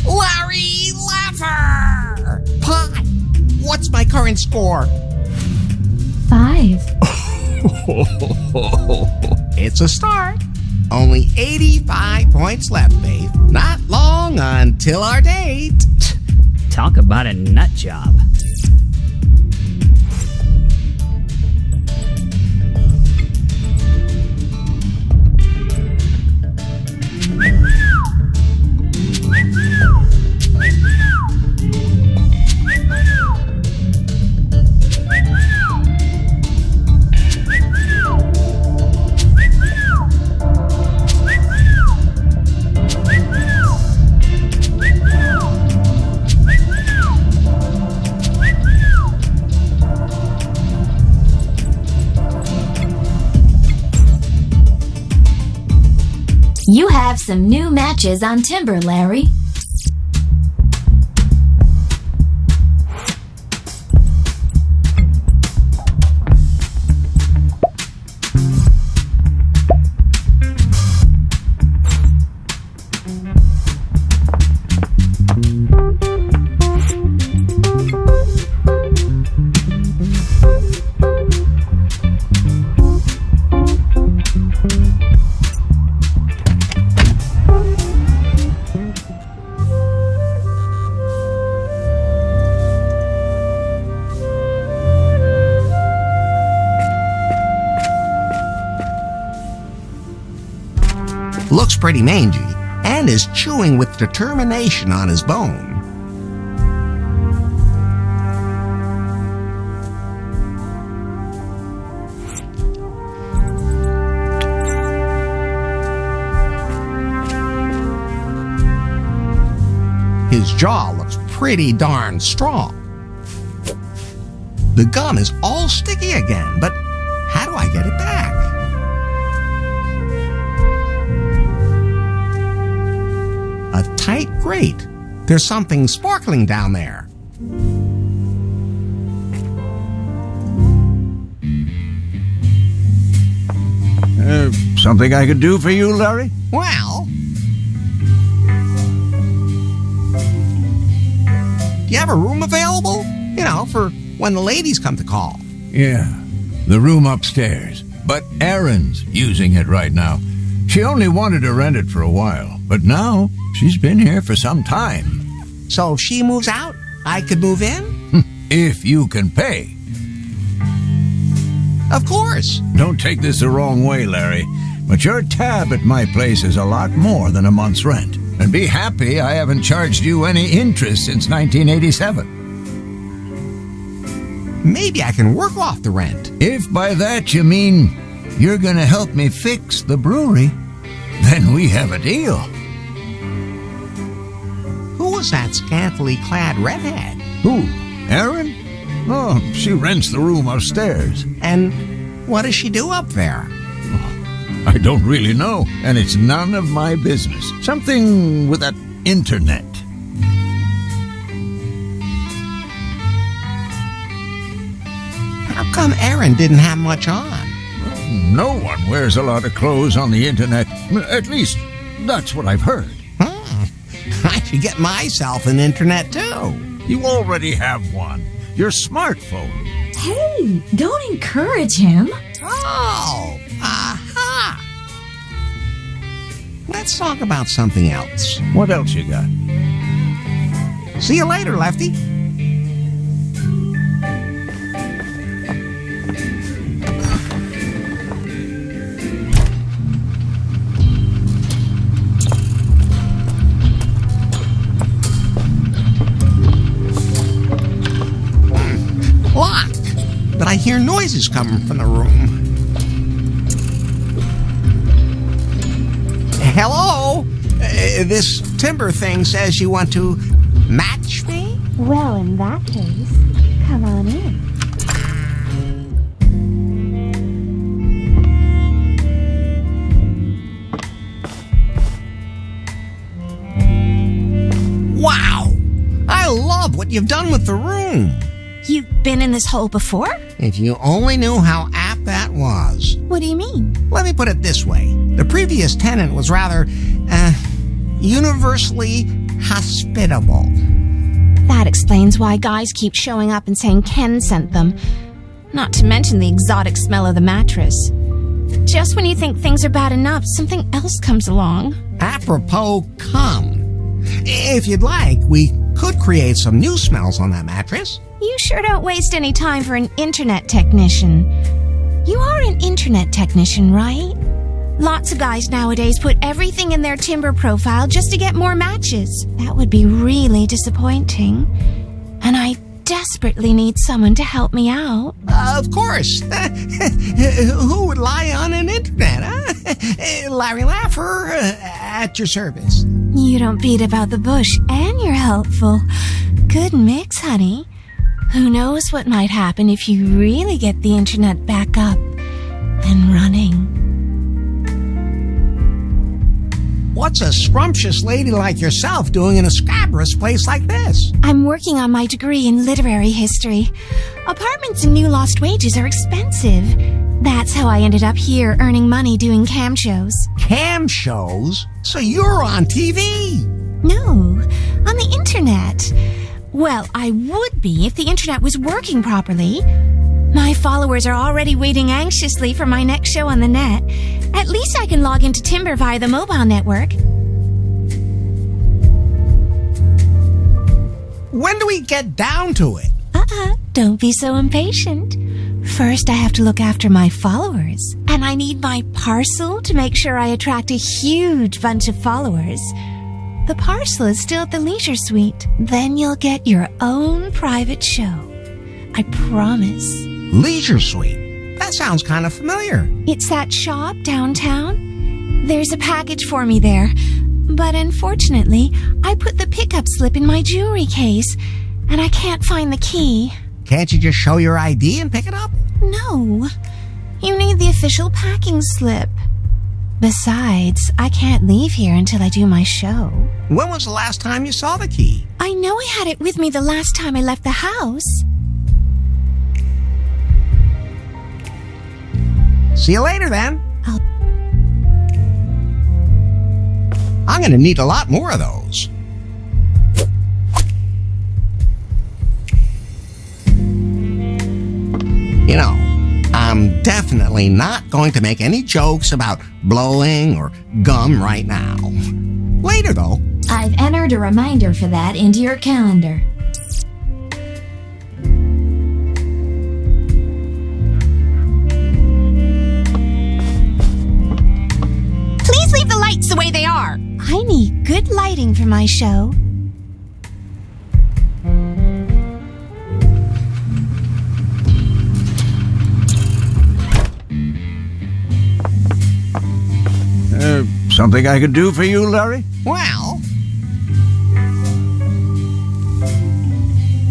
Larry Laffer. Pie, what's my current score? 5. It's a start. Only 85 points left, babe. Not long until our date. Talk about a nut job. You have some new matches on timber, Larry. Looks pretty mangy and is chewing with determination on his bone. His jaw looks pretty darn strong. The gum is all sticky again, but how do I get it back? A tight grate. There's something sparkling down there. Something I could do for you, Larry? Well, do you have a room available? You know, for when the ladies come to call. Yeah, the room upstairs. But Erin's using it right now. She only wanted to rent it for a while, but now she's been here for some time. So if she moves out, I could move in? If you can pay. Of course. Don't take this the wrong way, Larry, but your tab at my place is a lot more than a month's rent. And be happy I haven't charged you any interest since 1987. Maybe I can work off the rent. If by that you mean you're gonna help me fix the brewery, then we have a deal. Who was that scantily clad redhead? Who? Erin? Oh, she rents the room upstairs. And what does she do up there? I don't really know, and it's none of my business. Something with that internet. How come Erin didn't have much on? No one wears a lot of clothes on the internet. At least, that's what I've heard. I should get myself an internet, too. You already have one. Your smartphone. Hey, don't encourage him. Oh, aha! Let's talk about something else. What else you got? See you later, Lefty. Locked, but I hear noises coming from the room. Hello? This timber thing says you want to match me? Well, in that case, come on in. Wow! I love what you've done with the room. You've been in this hole before? If you only knew how apt that was. What do you mean? Let me put it this way. The previous tenant was rather, universally hospitable. That explains why guys keep showing up and saying Ken sent them. Not to mention the exotic smell of the mattress. Just when you think things are bad enough, something else comes along. Apropos cum. If you'd like, we could create some new smells on that mattress. You sure don't waste any time for an internet technician. You are an internet technician, right? Lots of guys nowadays put everything in their Timber profile just to get more matches. That would be really disappointing. And I desperately need someone to help me out. Of course. Who would lie on an internet, huh? Larry Laffer, at your service. You don't beat about the bush, and you're helpful. Good mix, honey. Who knows what might happen if you really get the internet back up and running. What's a scrumptious lady like yourself doing in a scabrous place like this? I'm working on my degree in literary history. Apartments in New Lost Wages are expensive. That's how I ended up here earning money doing cam shows. Cam shows? So you're on TV? No, on the internet. Well, I would be if the internet was working properly. My followers are already waiting anxiously for my next show on the net. At least I can log into Timber via the mobile network. When do we get down to it? Don't be so impatient. First, I have to look after my followers. And I need my parcel to make sure I attract a huge bunch of followers. The parcel is still at the Leisure Suite. Then you'll get your own private show. I promise. Leisure Suite? That sounds kind of familiar. It's that shop downtown. There's a package for me there. But unfortunately, I put the pickup slip in my jewelry case, and I can't find the key. Can't you just show your ID and pick it up? No. You need the official packing slip. Besides, I can't leave here until I do my show. When was the last time you saw the key? I know I had it with me the last time I left the house. See you later, then. I'm going to need a lot more of those. You know, I'm definitely not going to make any jokes about blowing or gum right now. Later, though. I've entered a reminder for that into your calendar. Please leave the lights the way they are. I need good lighting for my show. Something I could do for you, Larry? Well,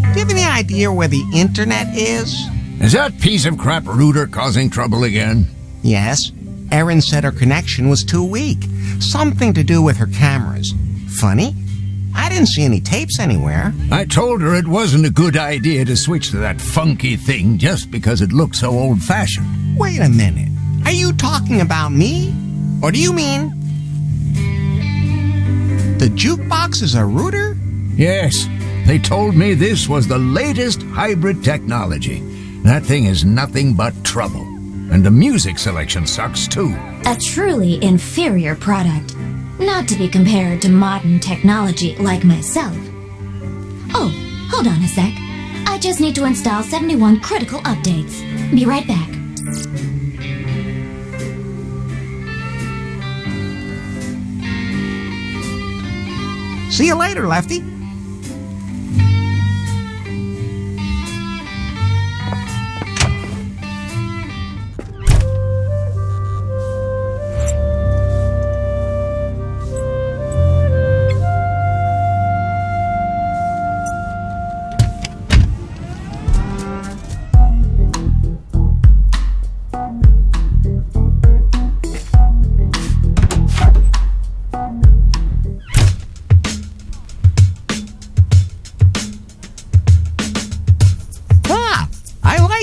do you have any idea where the internet is? Is that piece of crap router causing trouble again? Yes. Erin said her connection was too weak. Something to do with her cameras. Funny, I didn't see any tapes anywhere. I told her it wasn't a good idea to switch to that funky thing just because it looked so old-fashioned. Wait a minute. Are you talking about me? Or do you mean the jukebox is a router? Yes. They told me this was the latest hybrid technology. That thing is nothing but trouble. And the music selection sucks, too. A truly inferior product. Not to be compared to modern technology like myself. Oh, hold on a sec. I just need to install 71 critical updates. Be right back. See you later, Lefty.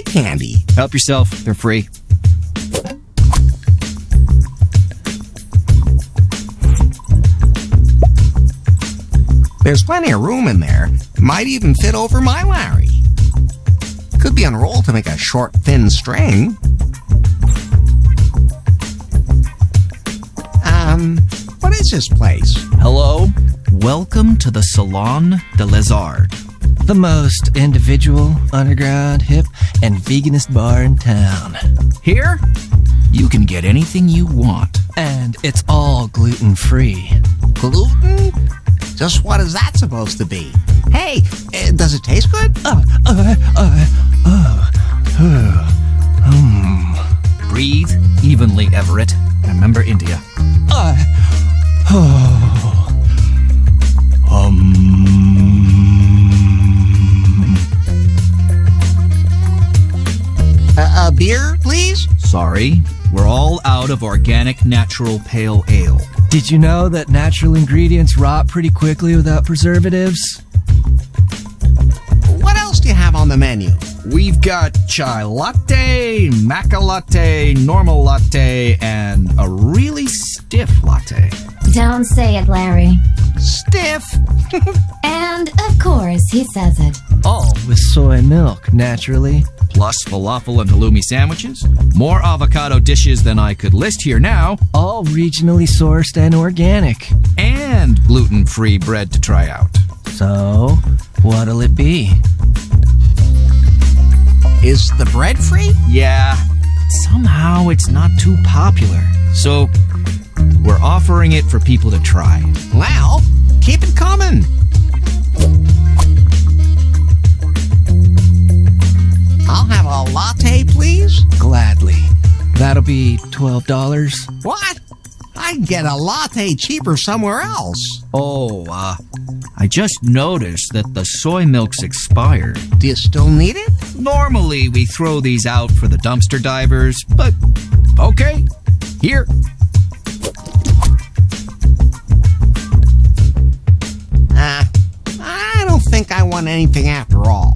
Candy. Help yourself. They're free. There's plenty of room in there. Might even fit over my Larry. Could be unrolled to make a short, thin string. What is this place? Hello. Welcome to the Salon de Lézard. The most individual, underground, hip, and veganist bar in town. Here, you can get anything you want. And it's all gluten-free. Gluten? Just what is that supposed to be? Hey, does it taste good? Breathe evenly, Everett. Remember India. A beer, please? Sorry, we're all out of organic, natural pale ale. Did you know that natural ingredients rot pretty quickly without preservatives? What else do you have on the menu? We've got chai latte, maca latte, normal latte, and a really stiff latte. Don't say it, Larry. Stiff. And, of course, he says it. All with soy milk, naturally. Plus falafel and halloumi sandwiches. More avocado dishes than I could list here now. All regionally sourced and organic. And gluten-free bread to try out. So, what'll it be? Is the bread free? Yeah, somehow it's not too popular. So, we're offering it for people to try. Well, keep it coming. I'll have a latte, please. Gladly. That'll be $12. What? I can get a latte cheaper somewhere else. Oh, I just noticed that the soy milk's expired. Do you still need it? Normally, we throw these out for the dumpster divers, but okay, here. I don't think I want anything after all.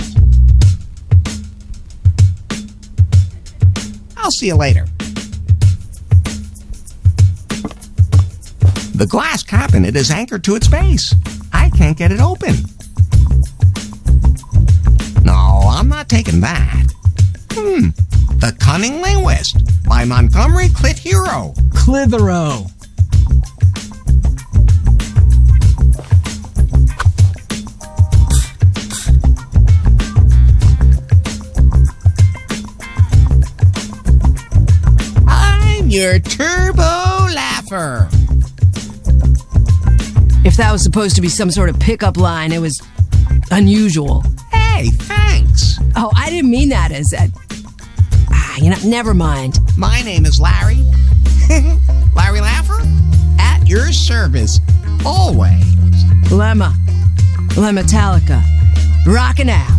I'll see you later. The glass cabinet is anchored to its base. I can't get it open. No, I'm not taking that. The Cunning Linguist by Montgomery Clit Hero. Clitheroe. I'm your Turbo Laffer. If that was supposed to be some sort of pickup line, it was unusual. Hey, thanks. Oh, I didn't mean that as a... never mind. My name is Larry. Larry Laffer? At your service. Always. Lemma Metallica. Rockin' out.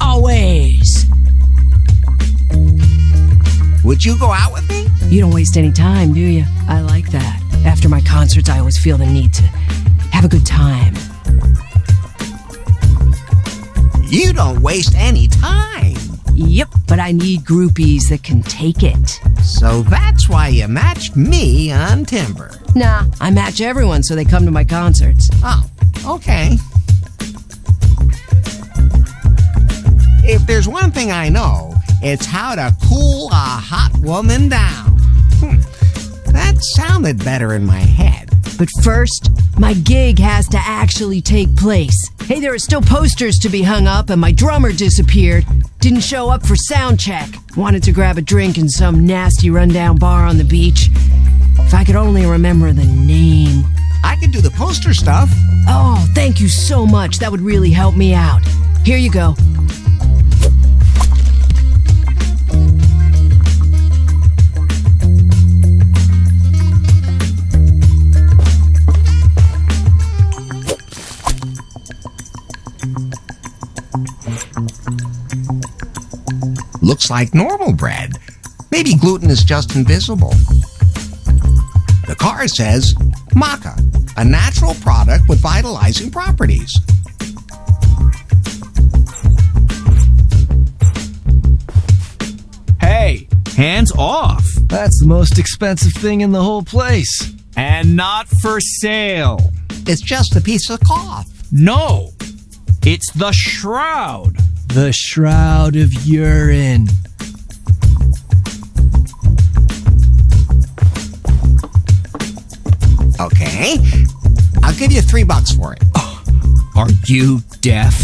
Always. Would you go out with me? You don't waste any time, do you? I like that. After my concerts, I always feel the need to have a good time. You don't waste any time. Yep, but I need groupies that can take it. So that's why you matched me on Timber. Nah, I match everyone so they come to my concerts. Oh, okay. If there's one thing I know, it's how to cool a hot woman down. That sounded better in my head. But first, my gig has to actually take place. Hey, there are still posters to be hung up, and my drummer disappeared. Didn't show up for sound check. Wanted to grab a drink in some nasty rundown bar on the beach. If I could only remember the name. I could do the poster stuff. Oh, thank you so much. That would really help me out. Here you go. Looks like normal bread. Maybe gluten is just invisible. The card says maca, a natural product with vitalizing properties. Hey, hands off. That's the most expensive thing in the whole place. And not for sale. It's just a piece of cloth. No, it's the shroud. The shroud of urine. Okay, I'll give you $3 for it. Are you deaf?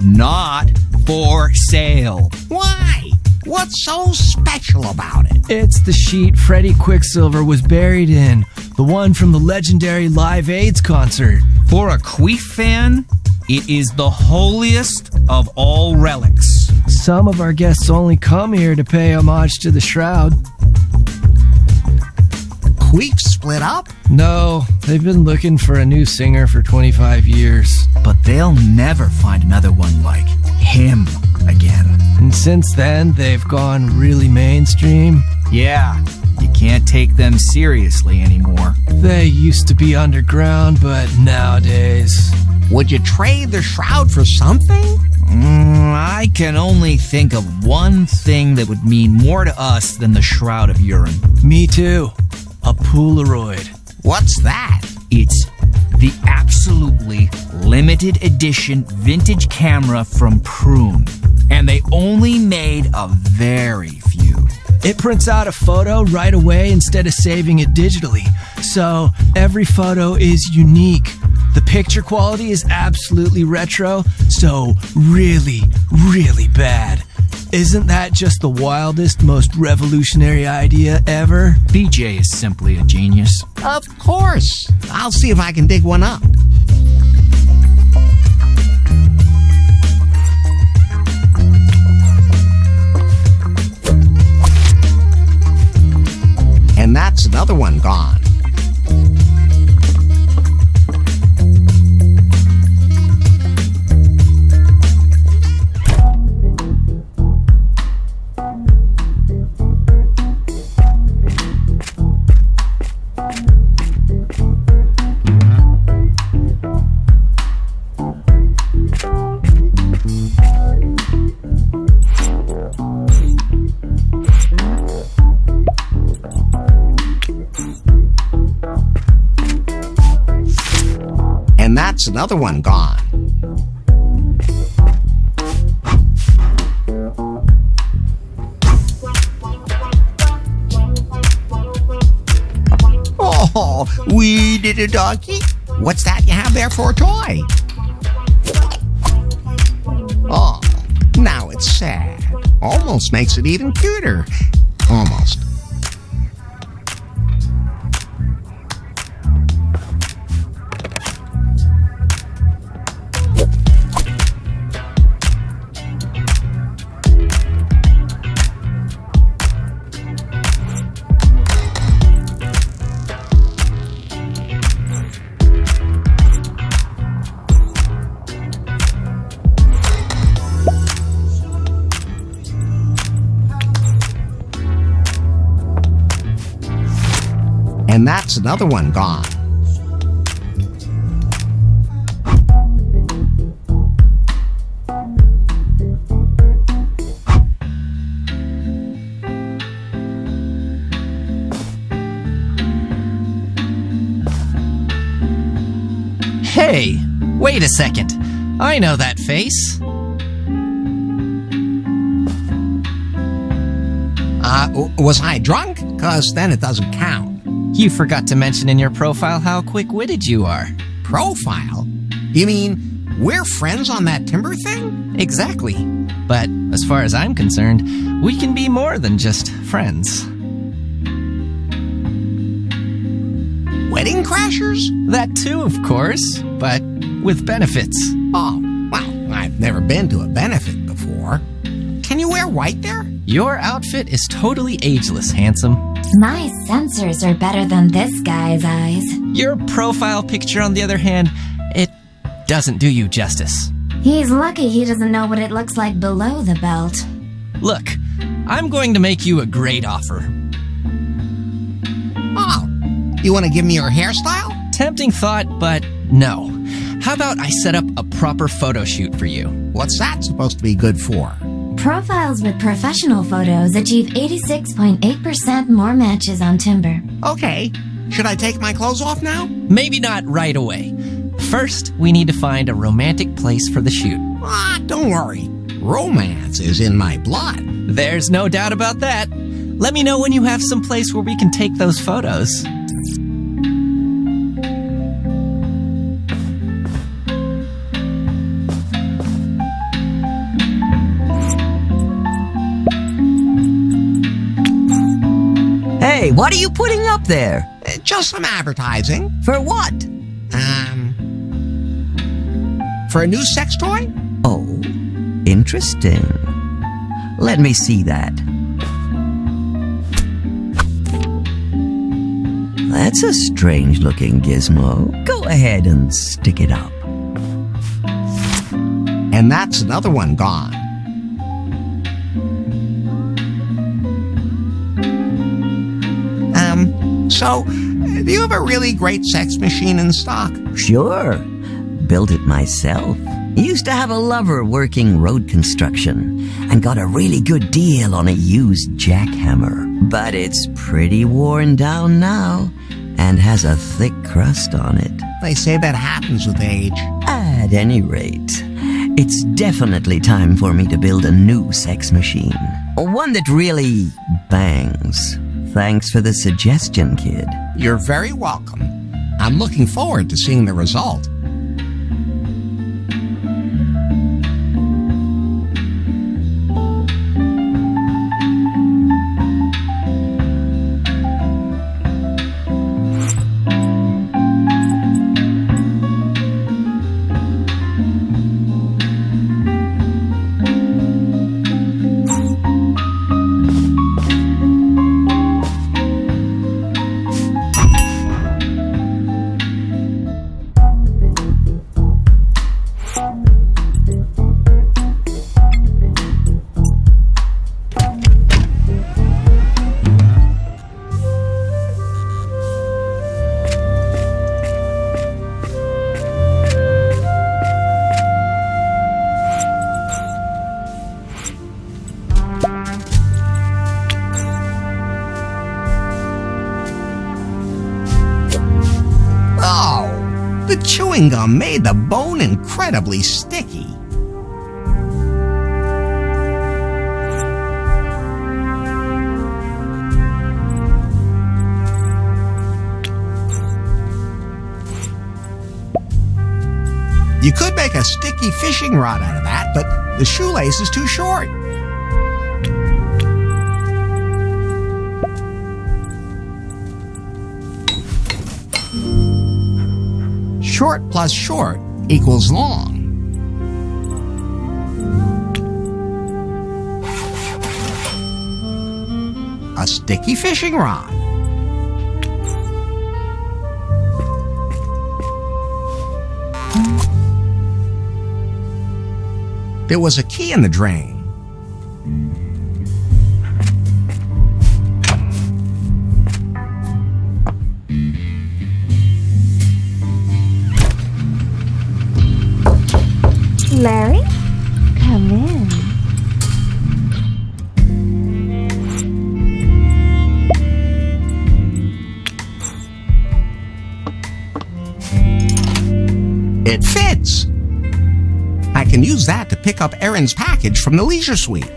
Not for sale. Why? What's so special about it? It's the sheet Freddie Quicksilver was buried in. The one from the legendary Live Aid's concert. For a Queef fan, it is the holiest of all relics. Some of our guests only come here to pay homage to the shroud. Queef split up? No, they've been looking for a new singer for 25 years. But they'll never find another one like him again. And since then, they've gone really mainstream. Yeah, You can't take them seriously anymore. They used to be underground, but nowadays... Would you trade the shroud for something? I can only think of one thing that would mean more to us than the shroud of urine. Me too. A Polaroid. What's that? It's the absolutely limited edition vintage camera from Prune. And they only made a very few. It prints out a photo right away instead of saving it digitally. So every photo is unique. The picture quality is absolutely retro, so really, really bad. Isn't that just the wildest, most revolutionary idea ever? BJ is simply a genius. Of course. I'll see if I can dig one up. And that's another one gone. And that's another one gone. Oh, we did a donkey. What's that you have there for a toy? Oh, now it's sad. Almost makes it even cuter. Almost. And that's another one gone. Hey, wait a second. I know that face. Was I drunk? 'Cause then it doesn't count. You forgot to mention in your profile how quick-witted you are. Profile? You mean we're friends on that timber thing? Exactly. But as far as I'm concerned, we can be more than just friends. Wedding crashers? That too, of course, but with benefits. Oh, well, I've never been to a benefit before. Can you wear white there? Your outfit is totally ageless, handsome. My sensors are better than this guy's eyes. Your profile picture, on the other hand, it doesn't do you justice. He's lucky he doesn't know what it looks like below the belt. Look, I'm going to make you a great offer. Oh, you want to give me your hairstyle? Tempting thought, but no. How about I set up a proper photo shoot for you? What's that supposed to be good for? Profiles with professional photos achieve 86.8% more matches on Timber. Okay. Should I take my clothes off now? Maybe not right away. First, we need to find a romantic place for the shoot. Don't worry. Romance is in my blood. There's no doubt about that. Let me know when you have some place where we can take those photos. Hey, what are you putting up there? Just some advertising. For what? For a new sex toy? Oh, interesting. Let me see that. That's a strange-looking gizmo. Go ahead and stick it up. And that's another one gone. So, do you have a really great sex machine in stock? Sure. Built it myself. Used to have a lover working road construction and got a really good deal on a used jackhammer. But it's pretty worn down now and has a thick crust on it. They say that happens with age. At any rate, it's definitely time for me to build a new sex machine. One that really bangs. Thanks for the suggestion, kid. You're very welcome. I'm looking forward to seeing the result. The chewing gum made the bone incredibly sticky. You could make a sticky fishing rod out of that, but the shoelace is too short. Short plus short equals long. A sticky fishing rod. There was a key in the drain. Larry, come in. It fits. I can use that to pick up Erin's package from the leisure suite.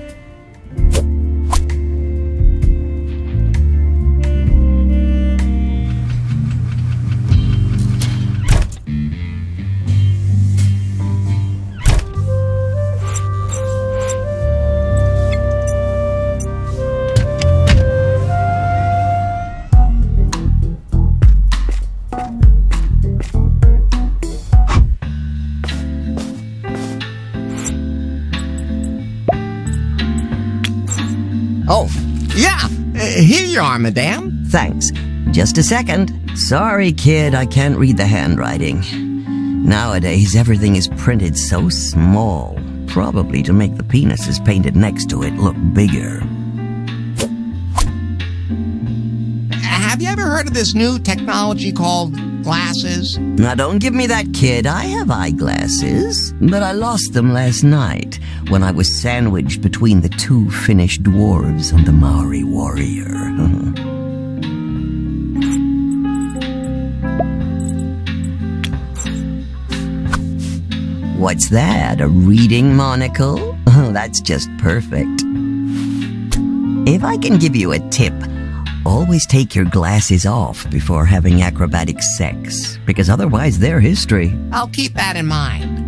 Oh, yeah. Here you are, madame. Thanks. Just a second. Sorry, kid, I can't read the handwriting. Nowadays, everything is printed so small, probably to make the penises painted next to it look bigger. Have you ever heard of this new technology called glasses? Now, don't give me that, kid. I have eyeglasses, but I lost them last night when I was sandwiched between the two Finnish dwarves and the Maori warrior. What's that, a reading monocle? Oh, that's just perfect. If I can give you a tip, always take your glasses off before having acrobatic sex, because otherwise they're history. I'll keep that in mind.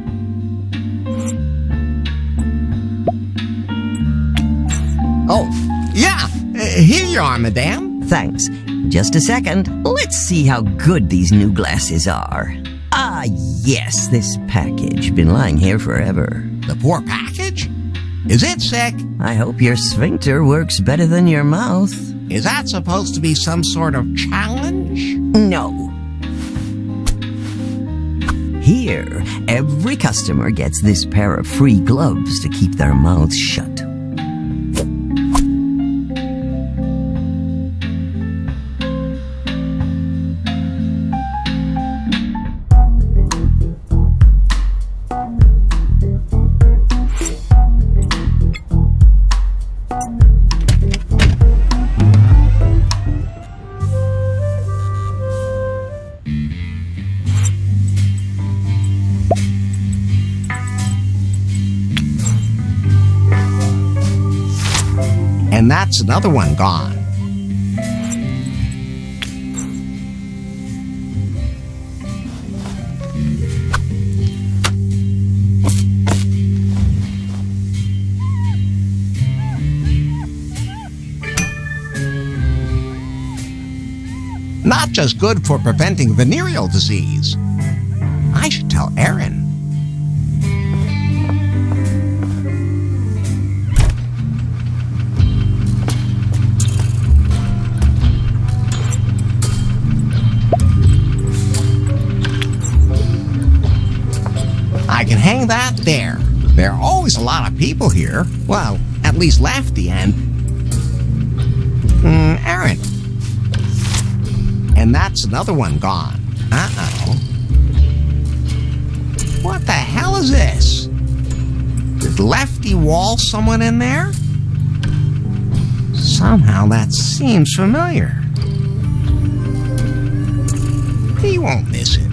Oh, yeah. Here you are, madame. Thanks. Just a second. Let's see how good these new glasses are. Ah, yes, this package. Been lying here forever. The poor package? Is it sick? I hope your sphincter works better than your mouth. Is that supposed to be some sort of challenge? No. Here, every customer gets this pair of free gloves to keep their mouths shut. And that's another one gone. Not just good for preventing venereal disease. I should tell Aaron. I can hang that there. There are always a lot of people here. Well, at least Lefty and Aaron. And that's another one gone. Uh-oh. What the hell is this? Did Lefty wall someone in there? Somehow that seems familiar. He won't miss it.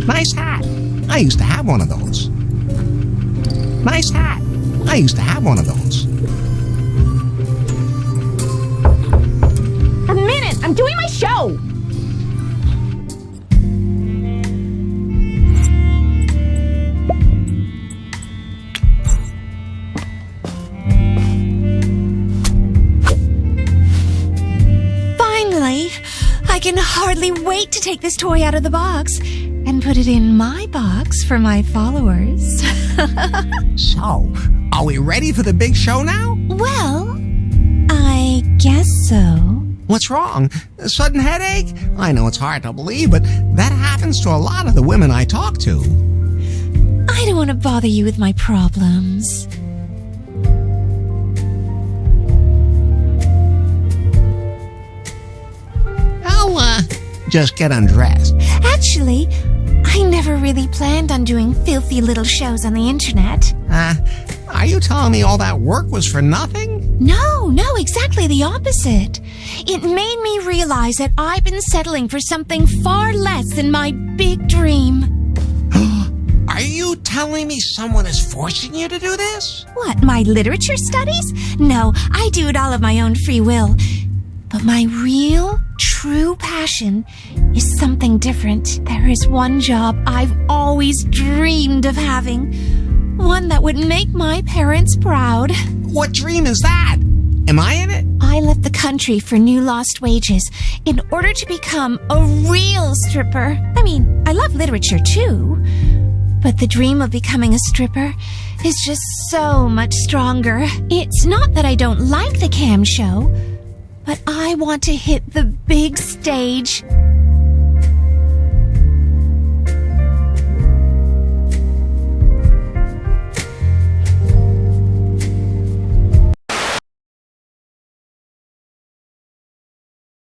Nice hat. I used to have one of those. Nice hat. I used to have one of those. A minute! I'm doing my show! Finally! I can hardly wait to take this toy out of the box and put it in my box for my followers. So, are we ready for the big show now? Well, I guess so. What's wrong? A sudden headache? I know it's hard to believe, but that happens to a lot of the women I talk to. I don't want to bother you with my problems. I'll, just get undressed. Actually, I never really planned on doing filthy little shows on the internet. Are you telling me all that work was for nothing? No, exactly the opposite. It made me realize that I've been settling for something far less than my big dream. Are you telling me someone is forcing you to do this? What, my literature studies? No, I do it all of my own free will. But my real, true passion is something different. There is one job I've always dreamed of having. One that would make my parents proud. What dream is that? Am I in it? I left the country for new lost wages in order to become a real stripper. I mean, I love literature too. But the dream of becoming a stripper is just so much stronger. It's not that I don't like the cam show, but I want to hit the big stage